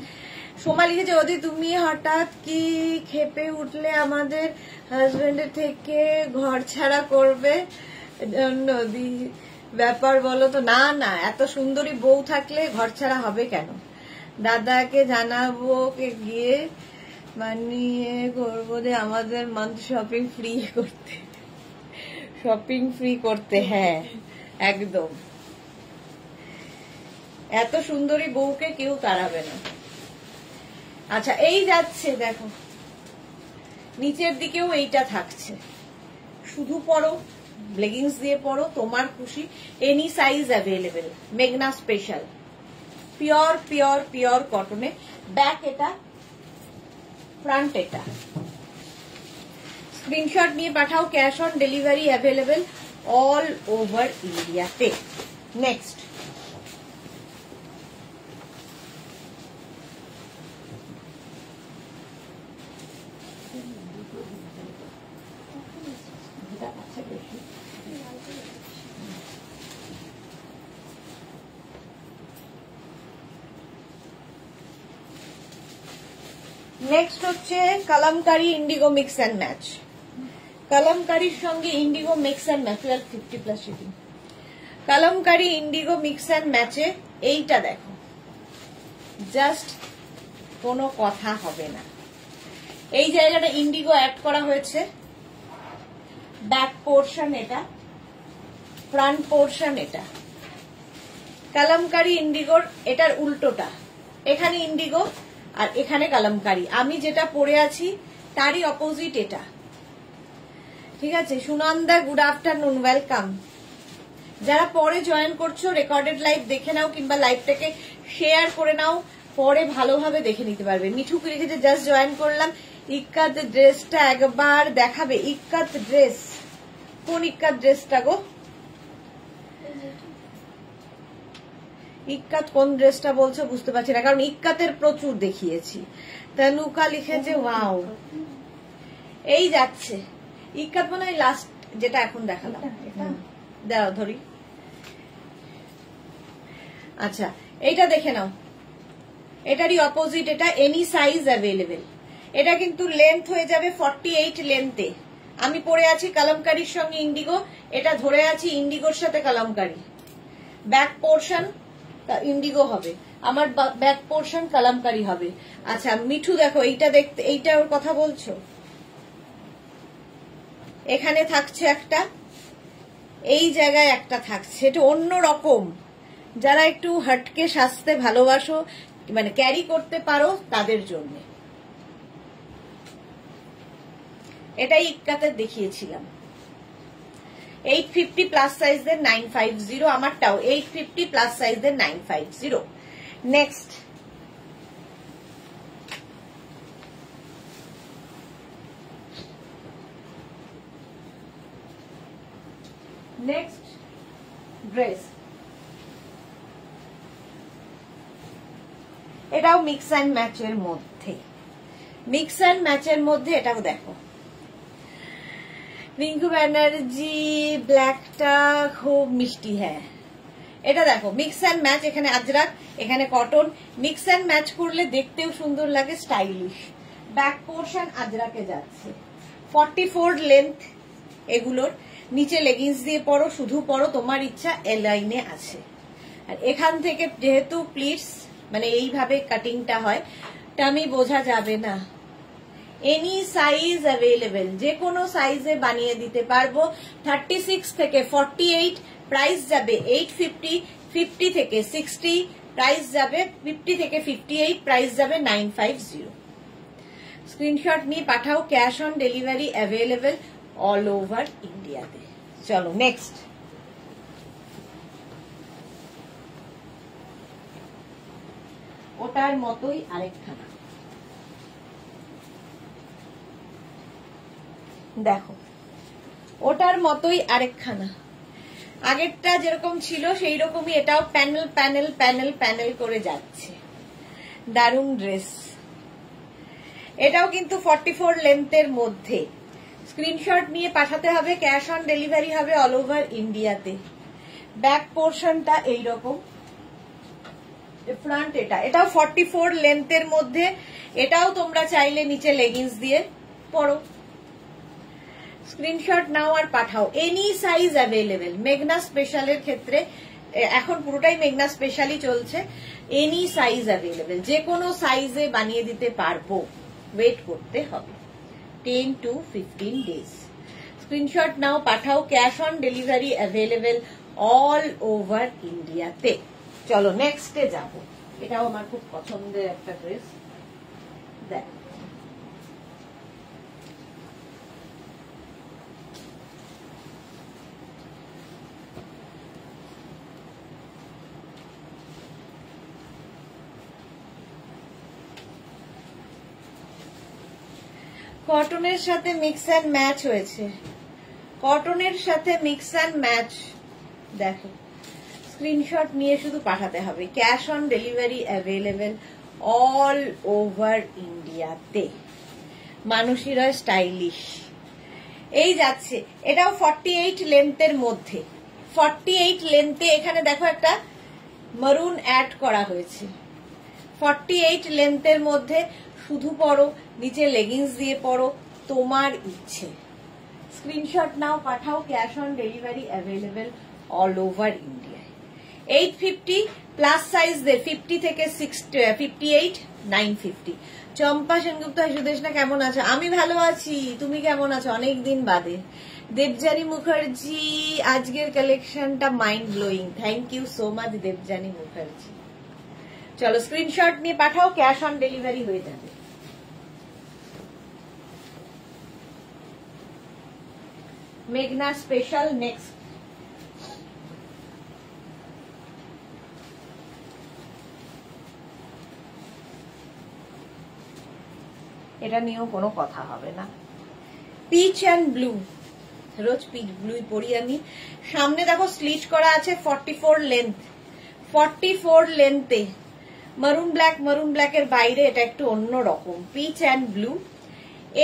সোমা লিখেছে, যদি তুমি হঠাৎ কি খেপে উঠলে আমাদের হাজবেন্ডের থেকে ঘর ছাড়া করবে, ব্যাপার বলো তো। না না, এত সুন্দরী বউ থাকলে ঘর ছাড়া হবে কেন? দাদাকে জানাবো কে গিয়ে মানিয়ে করবো যে আমাদের মান্থ শপিং ফ্রি করতে। হ্যাঁ একদম, এত সুন্দরী বউকে কেউ তাড়াবে না। আচ্ছা, এই যাচ্ছে দেখো, নিচের দিকেও এইটা থাকছে। শুধু পরো, লেগিংস দিয়ে পরো, তোমার খুশি। এনি সাইজ অ্যাভেলেবেল, মেঘনা স্পেশাল, পিওর পিওর পিওর কটনে। ব্যাক এটা, ফ্রন্ট এটা। স্ক্রিনশট নিয়ে পাঠাও। Cash on delivery available all over ইন্ডিয়াতে। নেক্সট, নেক্সট হচ্ছে kalamkari indigo mix and match. কালামকারির সঙ্গে indigo mix and match 1250 plus shipping. Kalamkari indigo mix and ম্যাচে এইটা দেখো, জাস্ট কোনো কথা হবে না। এই জায়গাটা ইন্ডিগো অ্যাড করা হয়েছে। ব্যাক পোর্শন এটা, ফ্রন্ট পোর্শন এটা। কালামকারি ইন্ডিগোর এটার উল্টোটা, এখানে ইন্ডিগো আর এখানে কালামকারি। আমি যেটা পরে আছি তারই অপোজিট এটা। ঠিক আছে, সুনন্দা গুড আফটারনুন, ওয়েলকাম। যারা পরে জয়েন করছো রেকর্ডেড লাইভ দেখে নাও, কিংবা লাইভটাকে শেয়ার করে নাও, পরে ভালোভাবে দেখে নিতে পারবে। মিঠুকে রেখে যে জাস্ট জয়েন করলাম, ইক্কাত ড্রেসটা একবার দেখাবে। ইক্কাত ড্রেস, কোন ইক্কাত ড্রেসটা গো? ইক্কাত কোন ড্রেসটা বলছো বুঝতে পারছি না, কারণ ইক্কাতের প্রচুর দেখিয়েছি। তনুকা লিখেছে ওয়াও, এই যাচ্ছে ইক্কাত মানে লাস্ট যেটা এখন দেখালাম। দাও ধরি। আচ্ছা এইটা দেখে নাও, এটারই অপোজিট, এটা এনি সাইজ অ্যাভেলেবেল। এটা কিন্তু লেন্থ হয়ে যাবে 48 লেন্থে। আমি পরে আছি কালামকারীর সঙ্গে ইন্ডিগো, এটা ধরে আছি ইন্ডিগোর সাথে কালামকারী। ব্যাক পোর্শন ইন্ডিগো হবে, আমার ব্যাক পোর্শন কালামকারী হবে। আচ্ছা মিঠু দেখো এইটা দেখতে, এইটা ওর কথা বলছো। এখানে থাকছে একটা, এই জায়গায় একটা থাকছে, এটা অন্য রকম। যারা একটু হটকে সাজতে ভালোবাসো, মানে ক্যারি করতে পারো, তাদের জন্য এটাই ইক্কাতে দেখিয়েছিলাম। 850 প্লাস সাইজের 950, আমারটাও 850 প্লাস সাইজের 950। নেক্সট ড্রেস, এটাও মিক্স অ্যান্ড ম্যাচের মধ্যে। মিক্স অ্যান্ড ম্যাচের মধ্যে এটাও দেখো, রিঙ্কু ব্যানার্জি ব্ল্যাকটা খুব মিষ্টি। হ্যাঁ এটা দেখো মিক্স অ্যান্ড ম্যাচ, এখানে আজরাক এখানে কটন, মিক্স অ্যান্ড ম্যাচ করলে দেখতেও সুন্দর লাগে, স্টাইলিশ। ব্যাক পোর্শন আজরাকে যাচ্ছে, 44 লেন্থ এগুলোর। নিচে লেগিংস দিয়ে পরো, শুধু পরো, তোমার ইচ্ছা। এ লাইনে আছে। আর এখান থেকে যেহেতু প্লিটস মানে এইভাবে কাটিংটা হয়, টামি বোঝা যাবে না। এনি সাইজ অ্যাভেলেবেল, যে কোনো সাইজে বানিয়ে দিতে পারবো। 36 থেকে 48 প্রাইস যাবে 850, 50 থেকে 60 প্রাইস যাবে, 50 থেকে 58 প্রাইস যাবে 950। স্ক্রিনশট নিয়ে পাঠাও, cash on delivery available all over ইন্ডিয়াতে। চলো নেক্সট, ওটার মতোই আরেকখানা দেখো, ওটার মতোই আরেকখানা। আগেরটা যেরকম ছিল সেই রকমই এটাও প্যানেল প্যানেল প্যানেল প্যানেল করে যাচ্ছে। দারুণ ড্রেস, এটাও কিন্তু 44 লেন্থের মধ্যে। স্ক্রিনশট নিয়ে পাঠাতে হবে, ক্যাশ অন ডেলিভারি হবে অল ওভার ইন্ডিয়াতে। ব্যাক পোর্শনটা এইরকম, ফ্রন্ট এটাও 44 লেন্থের মধ্যে। এটাও তোমরা চাইলে নিচে লেগিংস দিয়ে পরো। স্ক্রিনশট নাও আর পাঠাও, এনি সাইজ অ্যাভেলেবেল। মেঘনা স্পেশালের ক্ষেত্রে এখন পুরোটাই মেঘনা স্পেশালই চলছে, এনি সাইজ অ্যাভেলেবেল, যে কোনো সাইজে বানিয়ে দিতে পারবো। ওয়েট করতে হবে 10 to 15 ডেজ। স্ক্রিনশট নাও পাঠাও, cash on delivery available all over ইন্ডিয়াতে। চলো নেক্সটে যাব, এটাও আমার খুব পছন্দের একটা ড্রেস। দেখ কটনের সাথে মিক্স অ্যান্ড ম্যাচ হয়েছে, কটনের সাথে মিক্স অ্যান্ড ম্যাচ। দেখো স্ক্রিনশট নিয়ে শুধু পাঠাতে হবে, cash on delivery available all over ইন্ডিয়াতে। মানুষীরা স্টাইলিশ, এই যাচ্ছে। এটাও 48 লেন্থের মধ্যে, 48 লেন্থে। এখানে দেখো একটা মারুন অ্যাড করা হয়েছে। 48 লেন্থের মধ্যে, শুধু পরো, নিচে লেগিংস দিয়ে পরো, তোমার ইচ্ছে। স্ক্রিনশট নাও পাঠাও, cash on delivery available all over India. 850 plus size দের 50 থেকে 58 950। চম্পা সেনগুপ্ত সুদেশনা কেমন আছো? আমি ভালো আছি, তুমি কেমন আছো? অনেকদিন বাদে। দেবজানী মুখার্জি, আজকের কালেকশনটা mind blowing. Thank you so much Debjani Mukherjee. চলো স্ক্রিনশট নিয়ে পাঠাও, ক্যাশ অন ডেলিভারি হয়ে যাবে। মেঘনা স্পেশাল নেক্সট। এটা নিয়েও কোনো কথা হবে না। Peach and blue, rose peach ব্লুই পরি আমি। সামনে দেখো স্লিট করা আছে 44 লেন্থ, 44 লেন্থে মারুন ব্ল্যাকের বাইরে এটা একটু অন্য রকম পিচ অ্যান্ড ব্লু।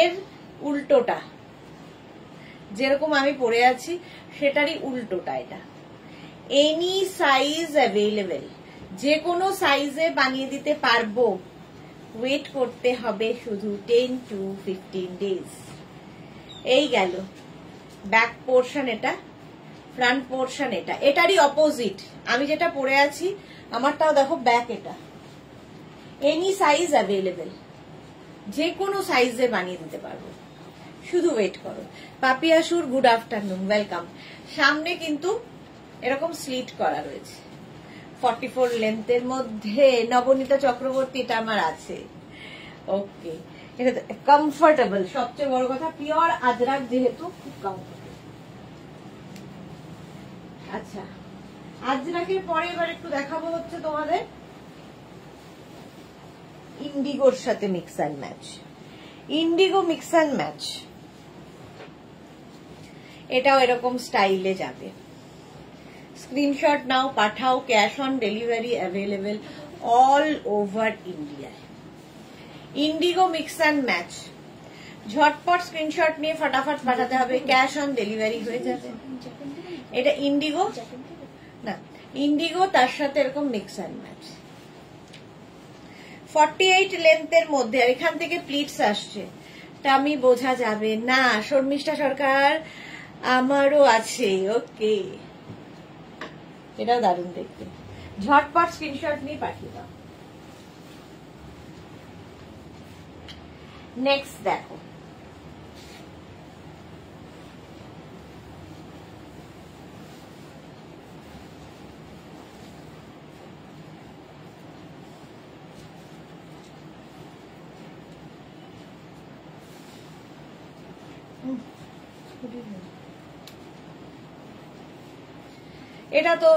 এর উল্টোটা যেরকম আমি পরে আছি সেটারই উল্টোটা এটা। এনি সাইজ অ্যাভেলেবেল, যে কোনো সাইজে বানিয়ে দিতে পারবো। ওয়েট করতে হবে শুধু 10 to 15 days। এই গেল ব্যাক পোর্শন, এটা ফ্রন্ট পোর্শন, এটা এটারই অপোজিট আমি যেটা পরে আছি আমারটাও দেখো ব্যাক। এটা এনি সাইজ অ্যাভেলেবেল, যে কোনো সাইজে বানিয়ে দিতে পারবো, শুধু ওয়েট করো। পাপিয়াসুর গুড আফটারনুন, ওয়েলকাম। সামনে কিন্তু এরকম স্লিট করা রয়েছে 44 লেন্থের মধ্যে। নবনীতা চক্রবর্তী, এটা আমার আছে। ওকে, এটা কমফোর্টেবল, সবচেয়ে বড় কথা পিওর আজরাক যেহেতু খুব কমফোর্টেবল। আচ্ছা, আজরাকের পরে এবার একটু দেখাবো হচ্ছে তোমাদের ইন্ডিগোর সাথে mix and match. Indigo mix and match, এটাও এরকম স্টাইলে যাবে। স্ক্রিনশট নাও, পাঠাও, cash on delivery available all over India. Indigo mix and match, ঝটপট স্ক্রিনশট নিয়ে ফটাফট পাঠাতে হবে, ক্যাশ অন ডেলিভারি হয়ে যাবে। এটা ইন্ডিগো না, ইন্ডিগো তার সাথে এরকম মিক্স অ্যান্ড ম্যাচ 48 লেন্থের মধ্যে। আর এখান থেকে প্লিটস আসছে, তা আমি বোঝা যাবে না। শর্মিষ্ঠা সরকার, আমারও আছে। ওকে, এটাও দারুণ দেখতে। ঝটপট স্ক্রিনশট নিয়ে পাঠিয়ে দাও। নেক্সট দেখো, এটা তো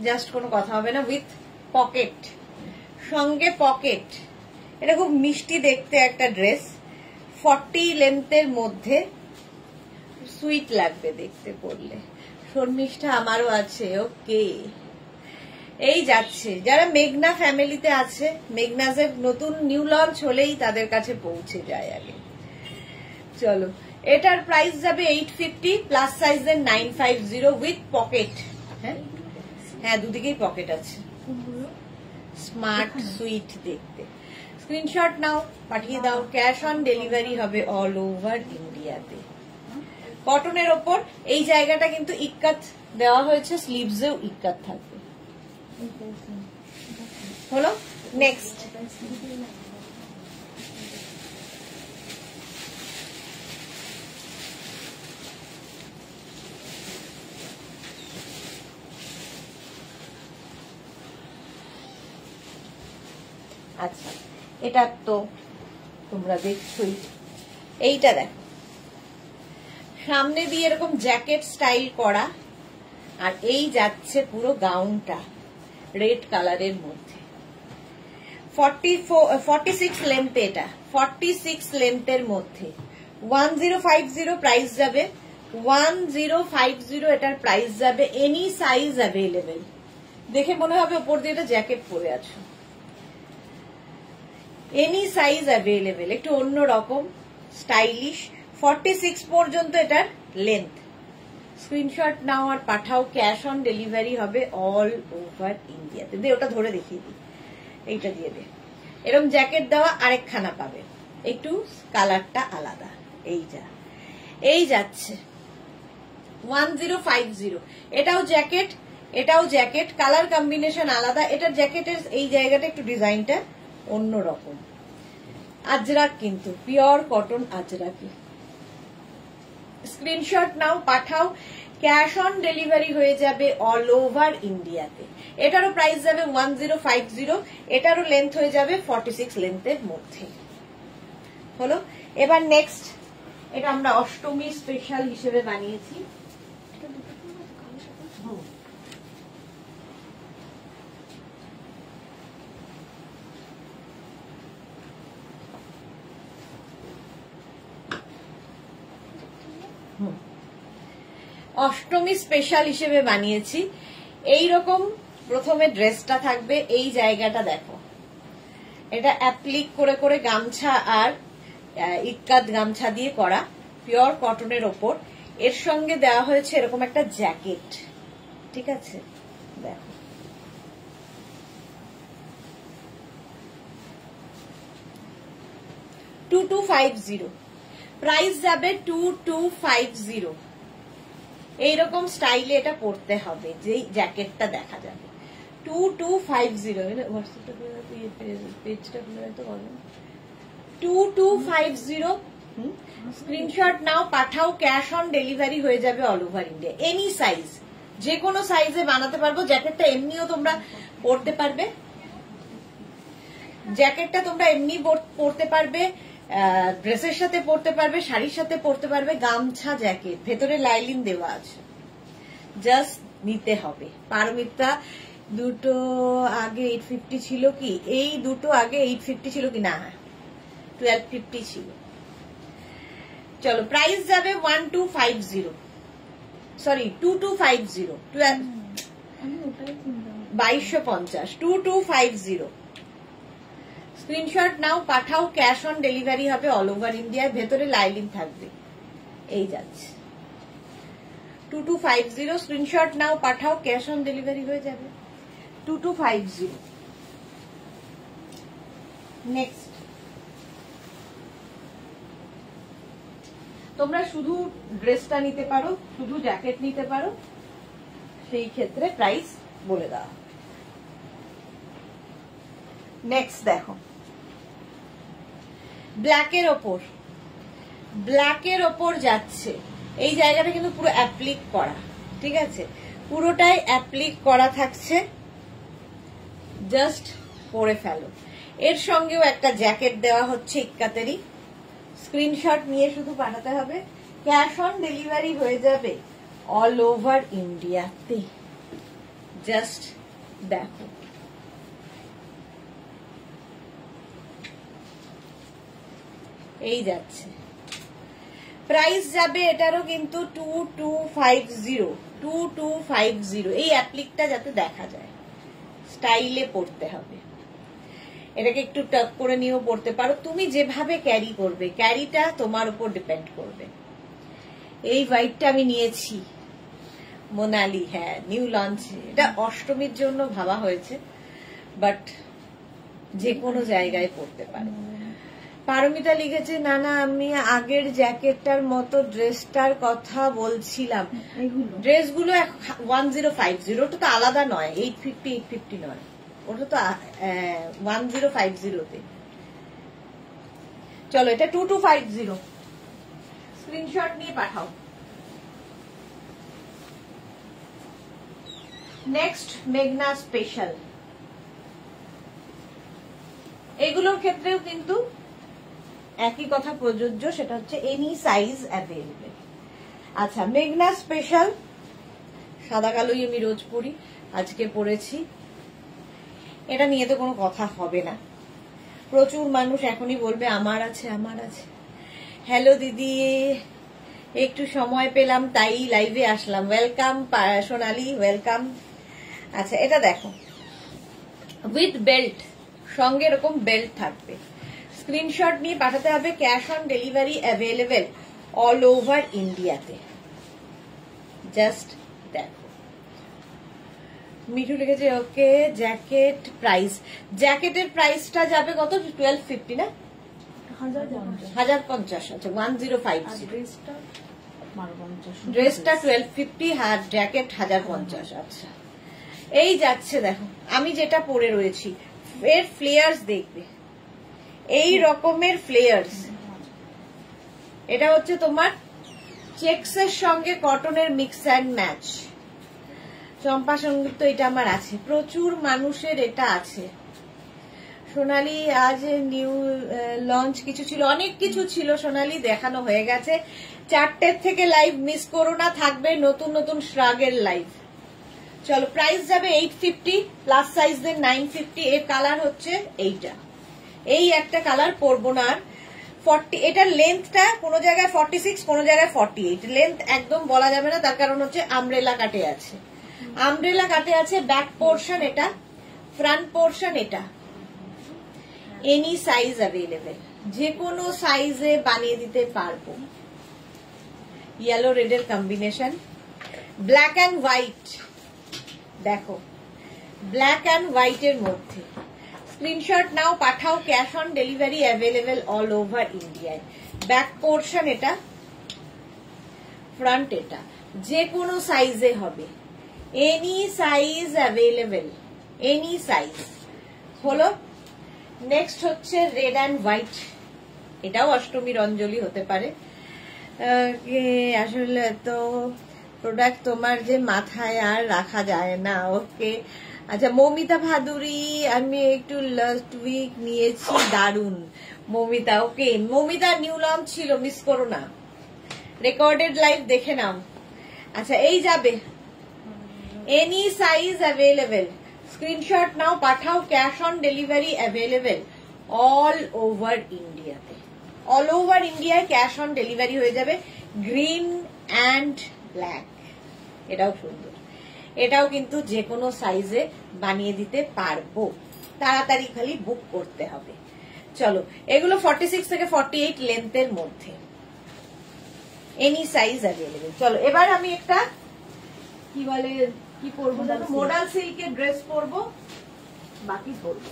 জাস্ট কোনো কথা হবে না, উইথ পকেট, সঙ্গে পকেট। এটা খুব মিষ্টি দেখতে একটা ড্রেস, 40 লেন্থের মধ্যে, সুইট লাগবে দেখতে পরলে। শর্মিষ্ঠা, আমারও আছে। ওকে, এই যাচ্ছে যারা মেঘনা ফ্যামিলিতে আছে, মেঘনাজের নতুন নিউ লঞ্চ হলেই তাদের কাছে পৌঁছে যায় আগে। চলো, এটার প্রাইস যাবে 850, প্লাস সাইজের 950 উইথ পকেট। হ্যাঁ, দুদিকেই পকেট আছে, স্মার্ট সুইট দেখতে। স্ক্রিনশট নাও, পাঠিয়ে দাও, ক্যাশ অন ডেলিভারি হবে অল ওভার ইন্ডিয়াতে। কটনের ওপর এই জায়গাটা কিন্তু ইক্কাত দেওয়া হয়েছে, স্লিভসেও ইক্কাত থাকবে। হলো, নেক্সট আচ্ছা, এটা তো তোমরা দেখছোই। এইটা দেখো, সামনে দিয়ে এরকম জ্যাকেট স্টাইল করা, আর এই যাচ্ছে পুরো গাউনটা রেড কালারের মধ্যে। 46 লেন্থ, এটা 46 লেন্থের মধ্যে 1050 প্রাইস যাবে। 1050 এটার প্রাইস যাবে। এনি সাইজ অ্যাভেলেবেল, দেখে মনে হবে ওপর দিয়ে এটা জ্যাকেট পরে আছো। এনি সাইজ অ্যাভেলেবেল, একটু অন্য রকম স্টাইলিশ। 46 পর্যন্ত এটার লেন্থ। স্ক্রিনশট নাও আর পাঠাও, ক্যাশ অন ডেলিভারি হবে অল ওভার ইন্ডিয়াতে। দে ওটা ধরে দেখিয়ে দিই, এইটা দিয়ে দে। এরকম জ্যাকেট দেওয়া আরেকখানা পাবে, একটু কালারটা আলাদা। এই যাচ্ছে 1050। এটাও জ্যাকেট, এটাও জ্যাকেট, কালার কম্বিনেশন আলাদা। এটার জ্যাকেটের এই জায়গাটা একটু ডিজাইনটা অন্যরকম। আজরাক কিন্তু পিওর কটন আজরাকি। স্ক্রিনশট নাও, পাঠাও, ক্যাশ অন ডেলিভারি হয়ে যাবে অল ওভার ইন্ডিয়াতে। এটারও প্রাইস যাবে 1050, এটারও লেন্থ হয়ে যাবে 46 লেন্থের মধ্যে। হলো, এবার নেক্সট, এটা আমরা অষ্টমী স্পেশাল হিসেবে বানিয়েছি। অষ্টমী স্পেশাল হিসেবে বানিয়েছি। এইরকম প্রথমে ড্রেসটা থাকবে, এই জায়গাটা দেখো, এটা অ্যাপ্লিক করে করে গামছা আর ইক্কাত গামছা দিয়ে করা, পিওর কটনের ওপর। এর সঙ্গে দেওয়া হয়েছে এরকম একটা জ্যাকেট, ঠিক আছে? দেখো, $2250, প্রাইস যাবে 2250। এইরকম স্টাইলে এটা পরতে হবে, যেই জ্যাকেটটা দেখা যাবে 2250। হোয়াটসঅ্যাপটা পেজটা খুলে তো বলো 2250। স্ক্রিনশট নাও, পাঠাও, ক্যাশ অন ডেলিভারি হয়ে যাবে all over India. Any size, যে কোনো সাইজে বানাতে পারবো। জ্যাকেটটা এমনিও তোমরা পরতে পারবে, জ্যাকেটটা তোমরা এমনি পরতে পারবে, ড্রেসের সাথে পরতে পারবে, শাড়ির সাথে পরতে পারবে। গামছা জ্যাকেট, ভেতরে লাইলিন দেওয়া আছে, জাস্ট নিতে হবে। পারমিতা দুটো আগে 850 ছিল কি? এই দুটো আগে 850 ছিল কি? না, 1250 ছিল। চলো, প্রাইস যাবে 1250, সরি 2250, 2250, 2250। স্ক্রিনশট নাও, পাঠাও, ক্যাশ অন ডেলিভারি হবে অল ওভার ইন্ডিয়ার। ভেতরে লাইলিন থাকবে, এই যাচ্ছে 2250। স্ক্রিনশট নাও, পাঠাও, ক্যাশ অন ডেলিভারি হয়ে যাবে 2250। নেক্সট, তোমরা শুধু ড্রেসটা নিতে পারো, শুধু জ্যাকেট নিতে পারো, সেই ক্ষেত্রে প্রাইস বলে দেওয়া। নেক্সট দেখো, ব্ল্যাকের ওপর, ব্ল্যাকের ওপর যাচ্ছে। এই জায়গাটা কিন্তু পুরো অ্যাপ্লিক করা, ঠিক আছে? পুরোটাই অ্যাপ্লিক করা থাকছে, জাস্ট পরে ফেলো। এর সঙ্গেও একটা জ্যাকেট দেওয়া হচ্ছে ইক্কাতেরই। স্ক্রিনশট নিয়ে শুধু পাঠাতে হবে, ক্যাশ অন ডেলিভারি হয়ে যাবে অল ওভার ইন্ডিয়াতে। জাস্ট দেখো, এই যাচ্ছে। প্রাইস যাবে এটারও কিন্তু 2250, 2250। এই অ্যাপ্লিকটা যাতে দেখা যায়, স্টাইলে পড়তে হবে। এটাকে একটু টাক করে নিয়েও পড়তে পারো, তুমি যেভাবে ক্যারি করবে, ক্যারিটা তোমার উপর ডিপেন্ড করবে। এই হোয়াইটটা আমি নিয়েছি মোনালি, হ্যাঁ, নিউ লঞ্চে। এটা অষ্টমীর জন্য ভাবা হয়েছে, বাট যে কোনো জায়গায় পড়তে পারো। পারমিতা লিখেছে, না না, আমি আগের জ্যাকেটটার মতো ড্রেসটার কথা বলছিলাম। ড্রেসগুলো 1050, ওটা তো আলাদা নয়, 850, 850 নয়, ওটা তো 1050তে। চলো, এটা 2250। স্ক্রিনশট নিয়ে পাঠাও। নেক্সট, মেঘনা স্পেশাল। এগুলোর ক্ষেত্রেও কিন্তু একই কথা প্রযোজ্য, সেটা হচ্ছে এনি সাইজ অ্যাভেলেবেল। আচ্ছা, মেঘনা স্পেশাল, সাদা কালোই আমি রোজ পরি, আজকে পরেছি। এটা নিয়ে তো কোনো কথা হবে না, প্রচুর মানুষ এখনই বলবে আমার আছে, আমার আছে। হ্যালো দিদি, একটু সময় পেলাম তাই লাইভে আসলাম। ওয়েলকাম সোনালি, ওয়েলকাম। আচ্ছা, এটা দেখো, উইথ বেল্ট, সঙ্গে এরকম বেল্ট থাকবে। স্ক্রিনশট নিয়ে পাঠাতে হবে, cash on delivery available all over ইন্ডিয়াতে। জাস্ট দেখো। মিঠু লিখেছে, ওকে। জ্যাকেট প্রাইস, জ্যাকেটের প্রাইসটা যাবে কত? 1250 না, 1050। আচ্ছা, 1050। ড্রেসটা 1250, আর জ্যাকেট 1050। আচ্ছা, এই যাচ্ছে। দেখো, আমি যেটা পরে রয়েছি, এর ফ্লেয়ার্স দেখবে, এই রকমের ফ্লেয়ার্স। এটা হচ্ছে তোমার চেক্সের সঙ্গে কটনের মিক্স অ্যান্ড ম্যাচ। চম্পা সঙ্গীত, এটা আমার আছে, প্রচুর মানুষের এটা আছে। সোনালি, আজ নিউ লঞ্চ কিছু ছিল, অনেক কিছু ছিল সোনালি, দেখানো হয়ে গেছে। 4টের থেকে লাইভ মিস করো না, থাকবে নতুন নতুন শ্রাগের লাইভ। চলো, প্রাইস যাবে 850, প্লাস সাইজদের 950। এর কালার হচ্ছে এইটা, এই একটা কালার পরবো না আর, 40, এটার লেন্থটা কোনো জায়গায় 46, কোনো জায়গায় 48। লেন্থ একদম বলা যাবে না, তার কারণ হচ্ছে আমব্রেলা কাটে আছে। আমব্রেলা কাটে আছে। ব্যাক পোর্শন এটা, ফ্রন্ট পোর্শন এটা। এনি সাইজ অ্যাভেলেবেল, যে কোনো সাইজে বানিয়ে দিতে পারবো। ইয়েলো রেডের কম্বিনেশন, ব্ল্যাক অ্যান্ড হোয়াইট। দেখো, ব্ল্যাক অ্যান্ড হোয়াইটের মধ্যে স্ক্রিনশট নাও, পাঠাও। Cash on delivery available all over ইন্ডিয়ায়। ব্যাক পোর্শন এটা, ফ্রন্ট এটা। যে কোনো সাইজে হবে, any size available, any size হলো। নেক্সট হচ্ছে রেড অ্যান্ড হোয়াইট। এটাও অষ্টমীর অঞ্জলি হতে পারে। আসলে তো প্রোডাক্ট তোমার যে মাথায় আর রাখা যায় না। ওকে, আচ্ছা মৌমিতা ভাদুরী, আমি একটু লাস্ট উইক নিয়েছি, দারুন। মৌমিতা, ওকে মৌমিতা নিউ লঞ্চ ছিল, মিস করো না, রেকর্ডেড লাইভ দেখে নাও। আচ্ছা এই যাবে, এনি সাইজ অ্যাভেলেবেল। স্ক্রিনশট নাও, পাঠাও। Cash on delivery available all over ইন্ডিয়াতে। অল ওভার ইন্ডিয়ায় ক্যাশ অন ডেলিভারি হয়ে যাবে। গ্রিন অ্যান্ড ব্ল্যাক, এটাও সুন্দর। এটাও কিন্তু যে কোনো সাইজে বানিয়ে দিতে পারবো, তাড়াতাড়ি খালি বুক করতে হবে। চলো, এগুলো 46 থেকে 48 লেন্থের মধ্যে, এনি সাইজ অ্যাভেলেবেল। চলো এবার আমি একটা কি বলে, কি পরবো জানো, মডাল সিল্কের ড্রেস পরবো, বাকি পরবো।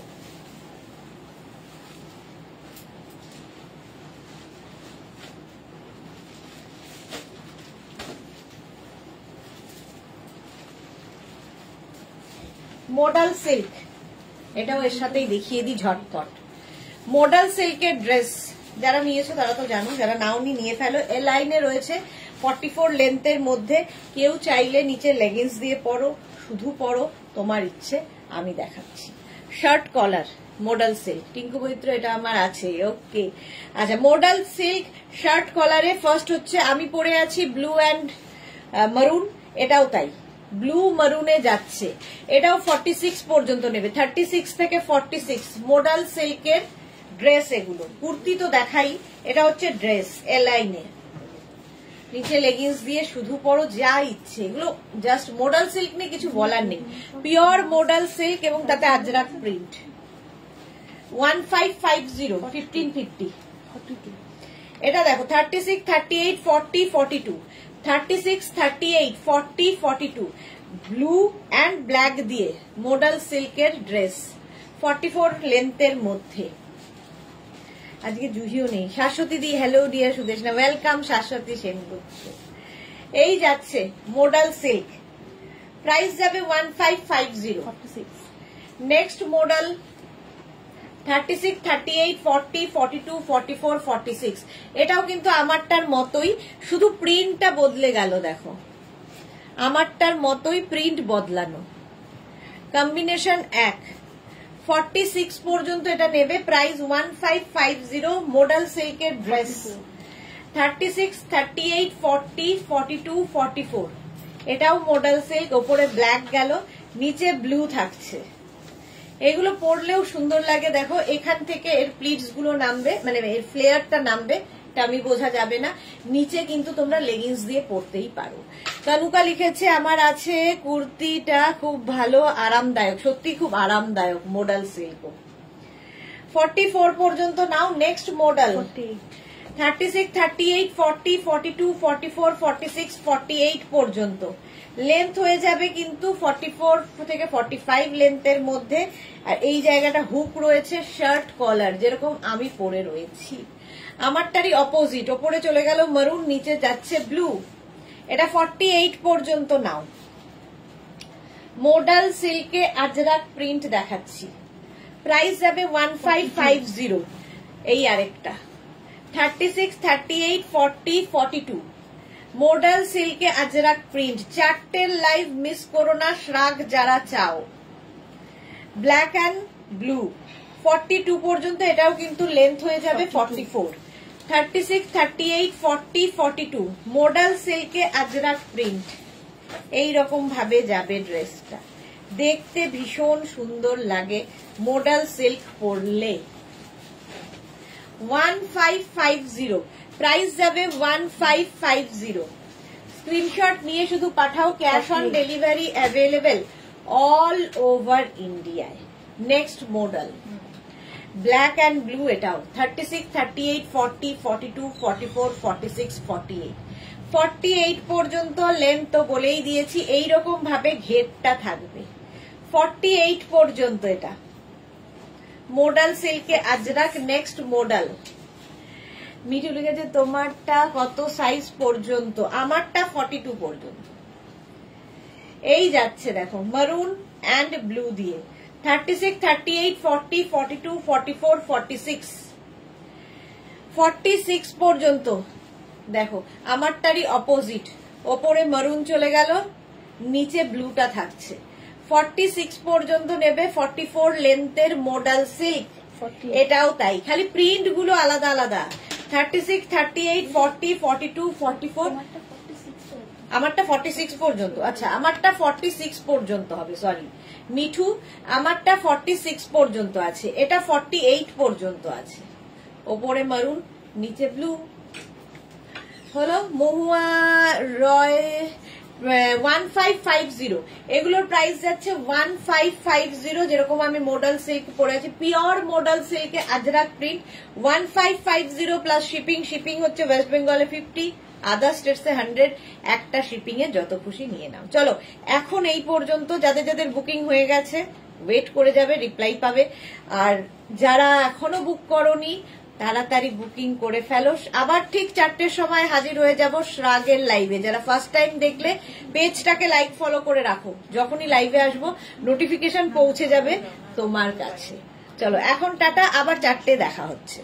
মডাল সিল্ক, এটাও এর সাথেই দেখিয়ে দিই ঝটপট। মডাল সিল্কের ড্রেস যারা নিয়েছো তারা তো জানো, যারা নাওনি নিয়ে ফেলো। এ লাইনে রয়েছে 44 লেন্থের মধ্যে। কেউ চাইলে নিচে লেগিংস দিয়ে পরো, শুধু পরো, তোমার ইচ্ছে। আমি দেখাচ্ছি shirt collar modal silk. Tinku Baitra, এটা আমার আছে। ওকে, আচ্ছা মডাল সিল্ক শার্ট কলারে ফার্স্ট হচ্ছে আমি পরে আছি ব্লু অ্যান্ড মারুন, এটাও তাই ব্লু মারুনে যাচ্ছে। এটাও 46 পর্যন্ত নেবে, 36 থেকে 46 মডাল সিল্কের ড্রেস। এগুলো কুর্তি তো দেখাই, এটা হচ্ছে ড্রেস। এ লাইনে নিচে লেগিংস দিয়ে শুধু পরো, যা ইচ্ছে। এগুলো জাস্ট মডাল সিল্ক নিয়ে কিছু বলার নেই, পিওর মডাল সিল্ক এবং তাতে আজরাক প্রিন্ট। 1550, 1550। এটা দেখো 36, 38, 40, 42, 36, 38, 40, 42 ব্লু অ্যান্ড ব্ল্যাক দিয়ে মডাল সিল্কের ড্রেস, 44 লেন্থের মধ্যে। আজকে জুহিও নেই। শাশ্বতী দি, hello dear Sudeshna, welcome Shashwati Sengupta. এই যাচ্ছে মডাল সিল্ক, প্রাইস যাবে 1550। Next modal 36, 38, 40, 42, 44, 46। এটাও কিন্তু আমারটার মতোই, শুধু প্রিন্টটা বদলে গেল। দেখো আমারটার মতোই প্রিন্ট বদলানো, কম্বিনেশন এক। 46 পর্যন্ত এটা নেবে, প্রাইস 1550। মডাল সিল্কের ড্রেস 36, 38, 40, 42, 44। এটাও মডাল সিল্ক, ওপরে ব্ল্যাক গেল, নিচে ব্লু থাকছে। এগুলো পরলেও সুন্দর লাগে। দেখো এখান থেকে এর প্লিটস গুলো নামবে, মানে এর ফ্লেয়ারটা নামবে, আমি বোঝা যাবে না। নিচে কিন্তু তোমরা লেগিংস দিয়ে পরতেই পারো। তনুকা লিখেছে আমার আছে কুর্তিটা খুব ভালো, আরামদায়ক। সত্যি খুব আরামদায়ক মডাল সিল্ক। 44 পর্যন্ত নাও। নেক্সট মডেল 36, 38, 40, 42, 44, 46, 48 পর্যন্ত লেন্থ হয়ে যাবে কিন্তু 44 থেকে 45 লেন্থের মধ্যে। আর এই জায়গাটা হুক রয়েছে, শার্ট কলার যেরকম আমি পরে রয়েছি। আমারটারই অপোজিট, ওপরে চলে গেল মারুন, নিচে যাচ্ছে ব্লু। এটা 48 পর্যন্ত নাও। মডাল সিল্কে আজরাক প্রিন্ট দেখাচ্ছি, প্রাইস যাবে 1550। এই আরেকটা 36, 38, 40, 42 মডাল সিল্কে আজরাক প্রিন্ট। চারটের লাইভ মিস করো না, শ্রাগ যারা চাও। ব্ল্যাক অ্যান্ড ব্লু 42 পর্যন্ত, এটাও কিন্তু লেন্থ হয়ে যাবে 44। 36, 38, 40, 42 মডাল সিল্কে আজরাক প্রিন্ট। এইরকম ভাবে যাবে ড্রেসটা, দেখতে ভীষণ সুন্দর লাগে মডাল সিল্ক পরলে। 1550, প্রাইস যাবে 1550। স্ক্রিনশট নিয়ে শুধু পাঠাও, cash on delivery available all over ইন্ডিয়ায়। Next model black and blue, এটাও 36, 38, 40, 42, 44, 46, 48, 48 পর্যন্ত লেন্থ তো বলেই দিয়েছি, এইরকম ভাবে ঘেরটা থাকবে 48 পর্যন্ত। এটা মডাল সিল্কে আজরাক। নেক্সট মডেল মিঠু লিখেছে তোমারটা কত সাইজ পর্যন্ত? আমারটা 42 পর্যন্ত। এই যাচ্ছে দেখো মারুন অ্যান্ড ব্লু দিয়ে 36, 38, 40, 42, 44, 46, 46 পর্যন্ত। দেখো আমারটারই অপোজিট, ওপরে মারুন চলে গেল, নিচে ব্লুটা থাকছে। 46 পর্যন্ত নেবে, 44 লেন্থের মডাল সিল্ক, এটাও তাই, খালি প্রিন্ট গুলো আলাদা আলাদা। 36, 38, 40, 42, 44, আমারটা 46 পর্যন্ত। আচ্ছা আমারটা 46 পর্যন্ত হবে, সরি মিঠু, আমারটা 46 পর্যন্ত আছে, এটা 48 পর্যন্ত আছে। ওপরে মারুন নিচে ব্লু হলো। মহুয়া রয় 1550, এগুলোর প্রাইস যাচ্ছে 1550। যেরকম আমি মডেল সিল্ক পরেছি, পিওর মডেল সিল্কে ajrak print 1550 plus shipping. Shipping হচ্ছে ওয়েস্ট বেঙ্গলে 50, আদার স্টেটসে 100, একটা শিপিং এ যত খুশি নিয়ে নাও। চলো এখন এই পর্যন্ত, যাদের যাদের বুকিং হয়ে গেছে ওয়েট করে যাবে, রিপ্লাই পাবে। আর যারা এখনো বুক করোনি তাড়াতাড়ি বুকিং করে ফেলো। আবার ঠিক 4টের সময় হাজির হয়ে যাব শ্রাগের লাইভে। যারা ফার্স্ট টাইম দেখলে পেজটাকে লাইক ফলো করে রাখো, যখনই লাইভে আসবো নোটিফিকেশন পৌঁছে যাবে তোমার কাছে। চলো এখন টাটা, আবার 4টে দেখা হচ্ছে।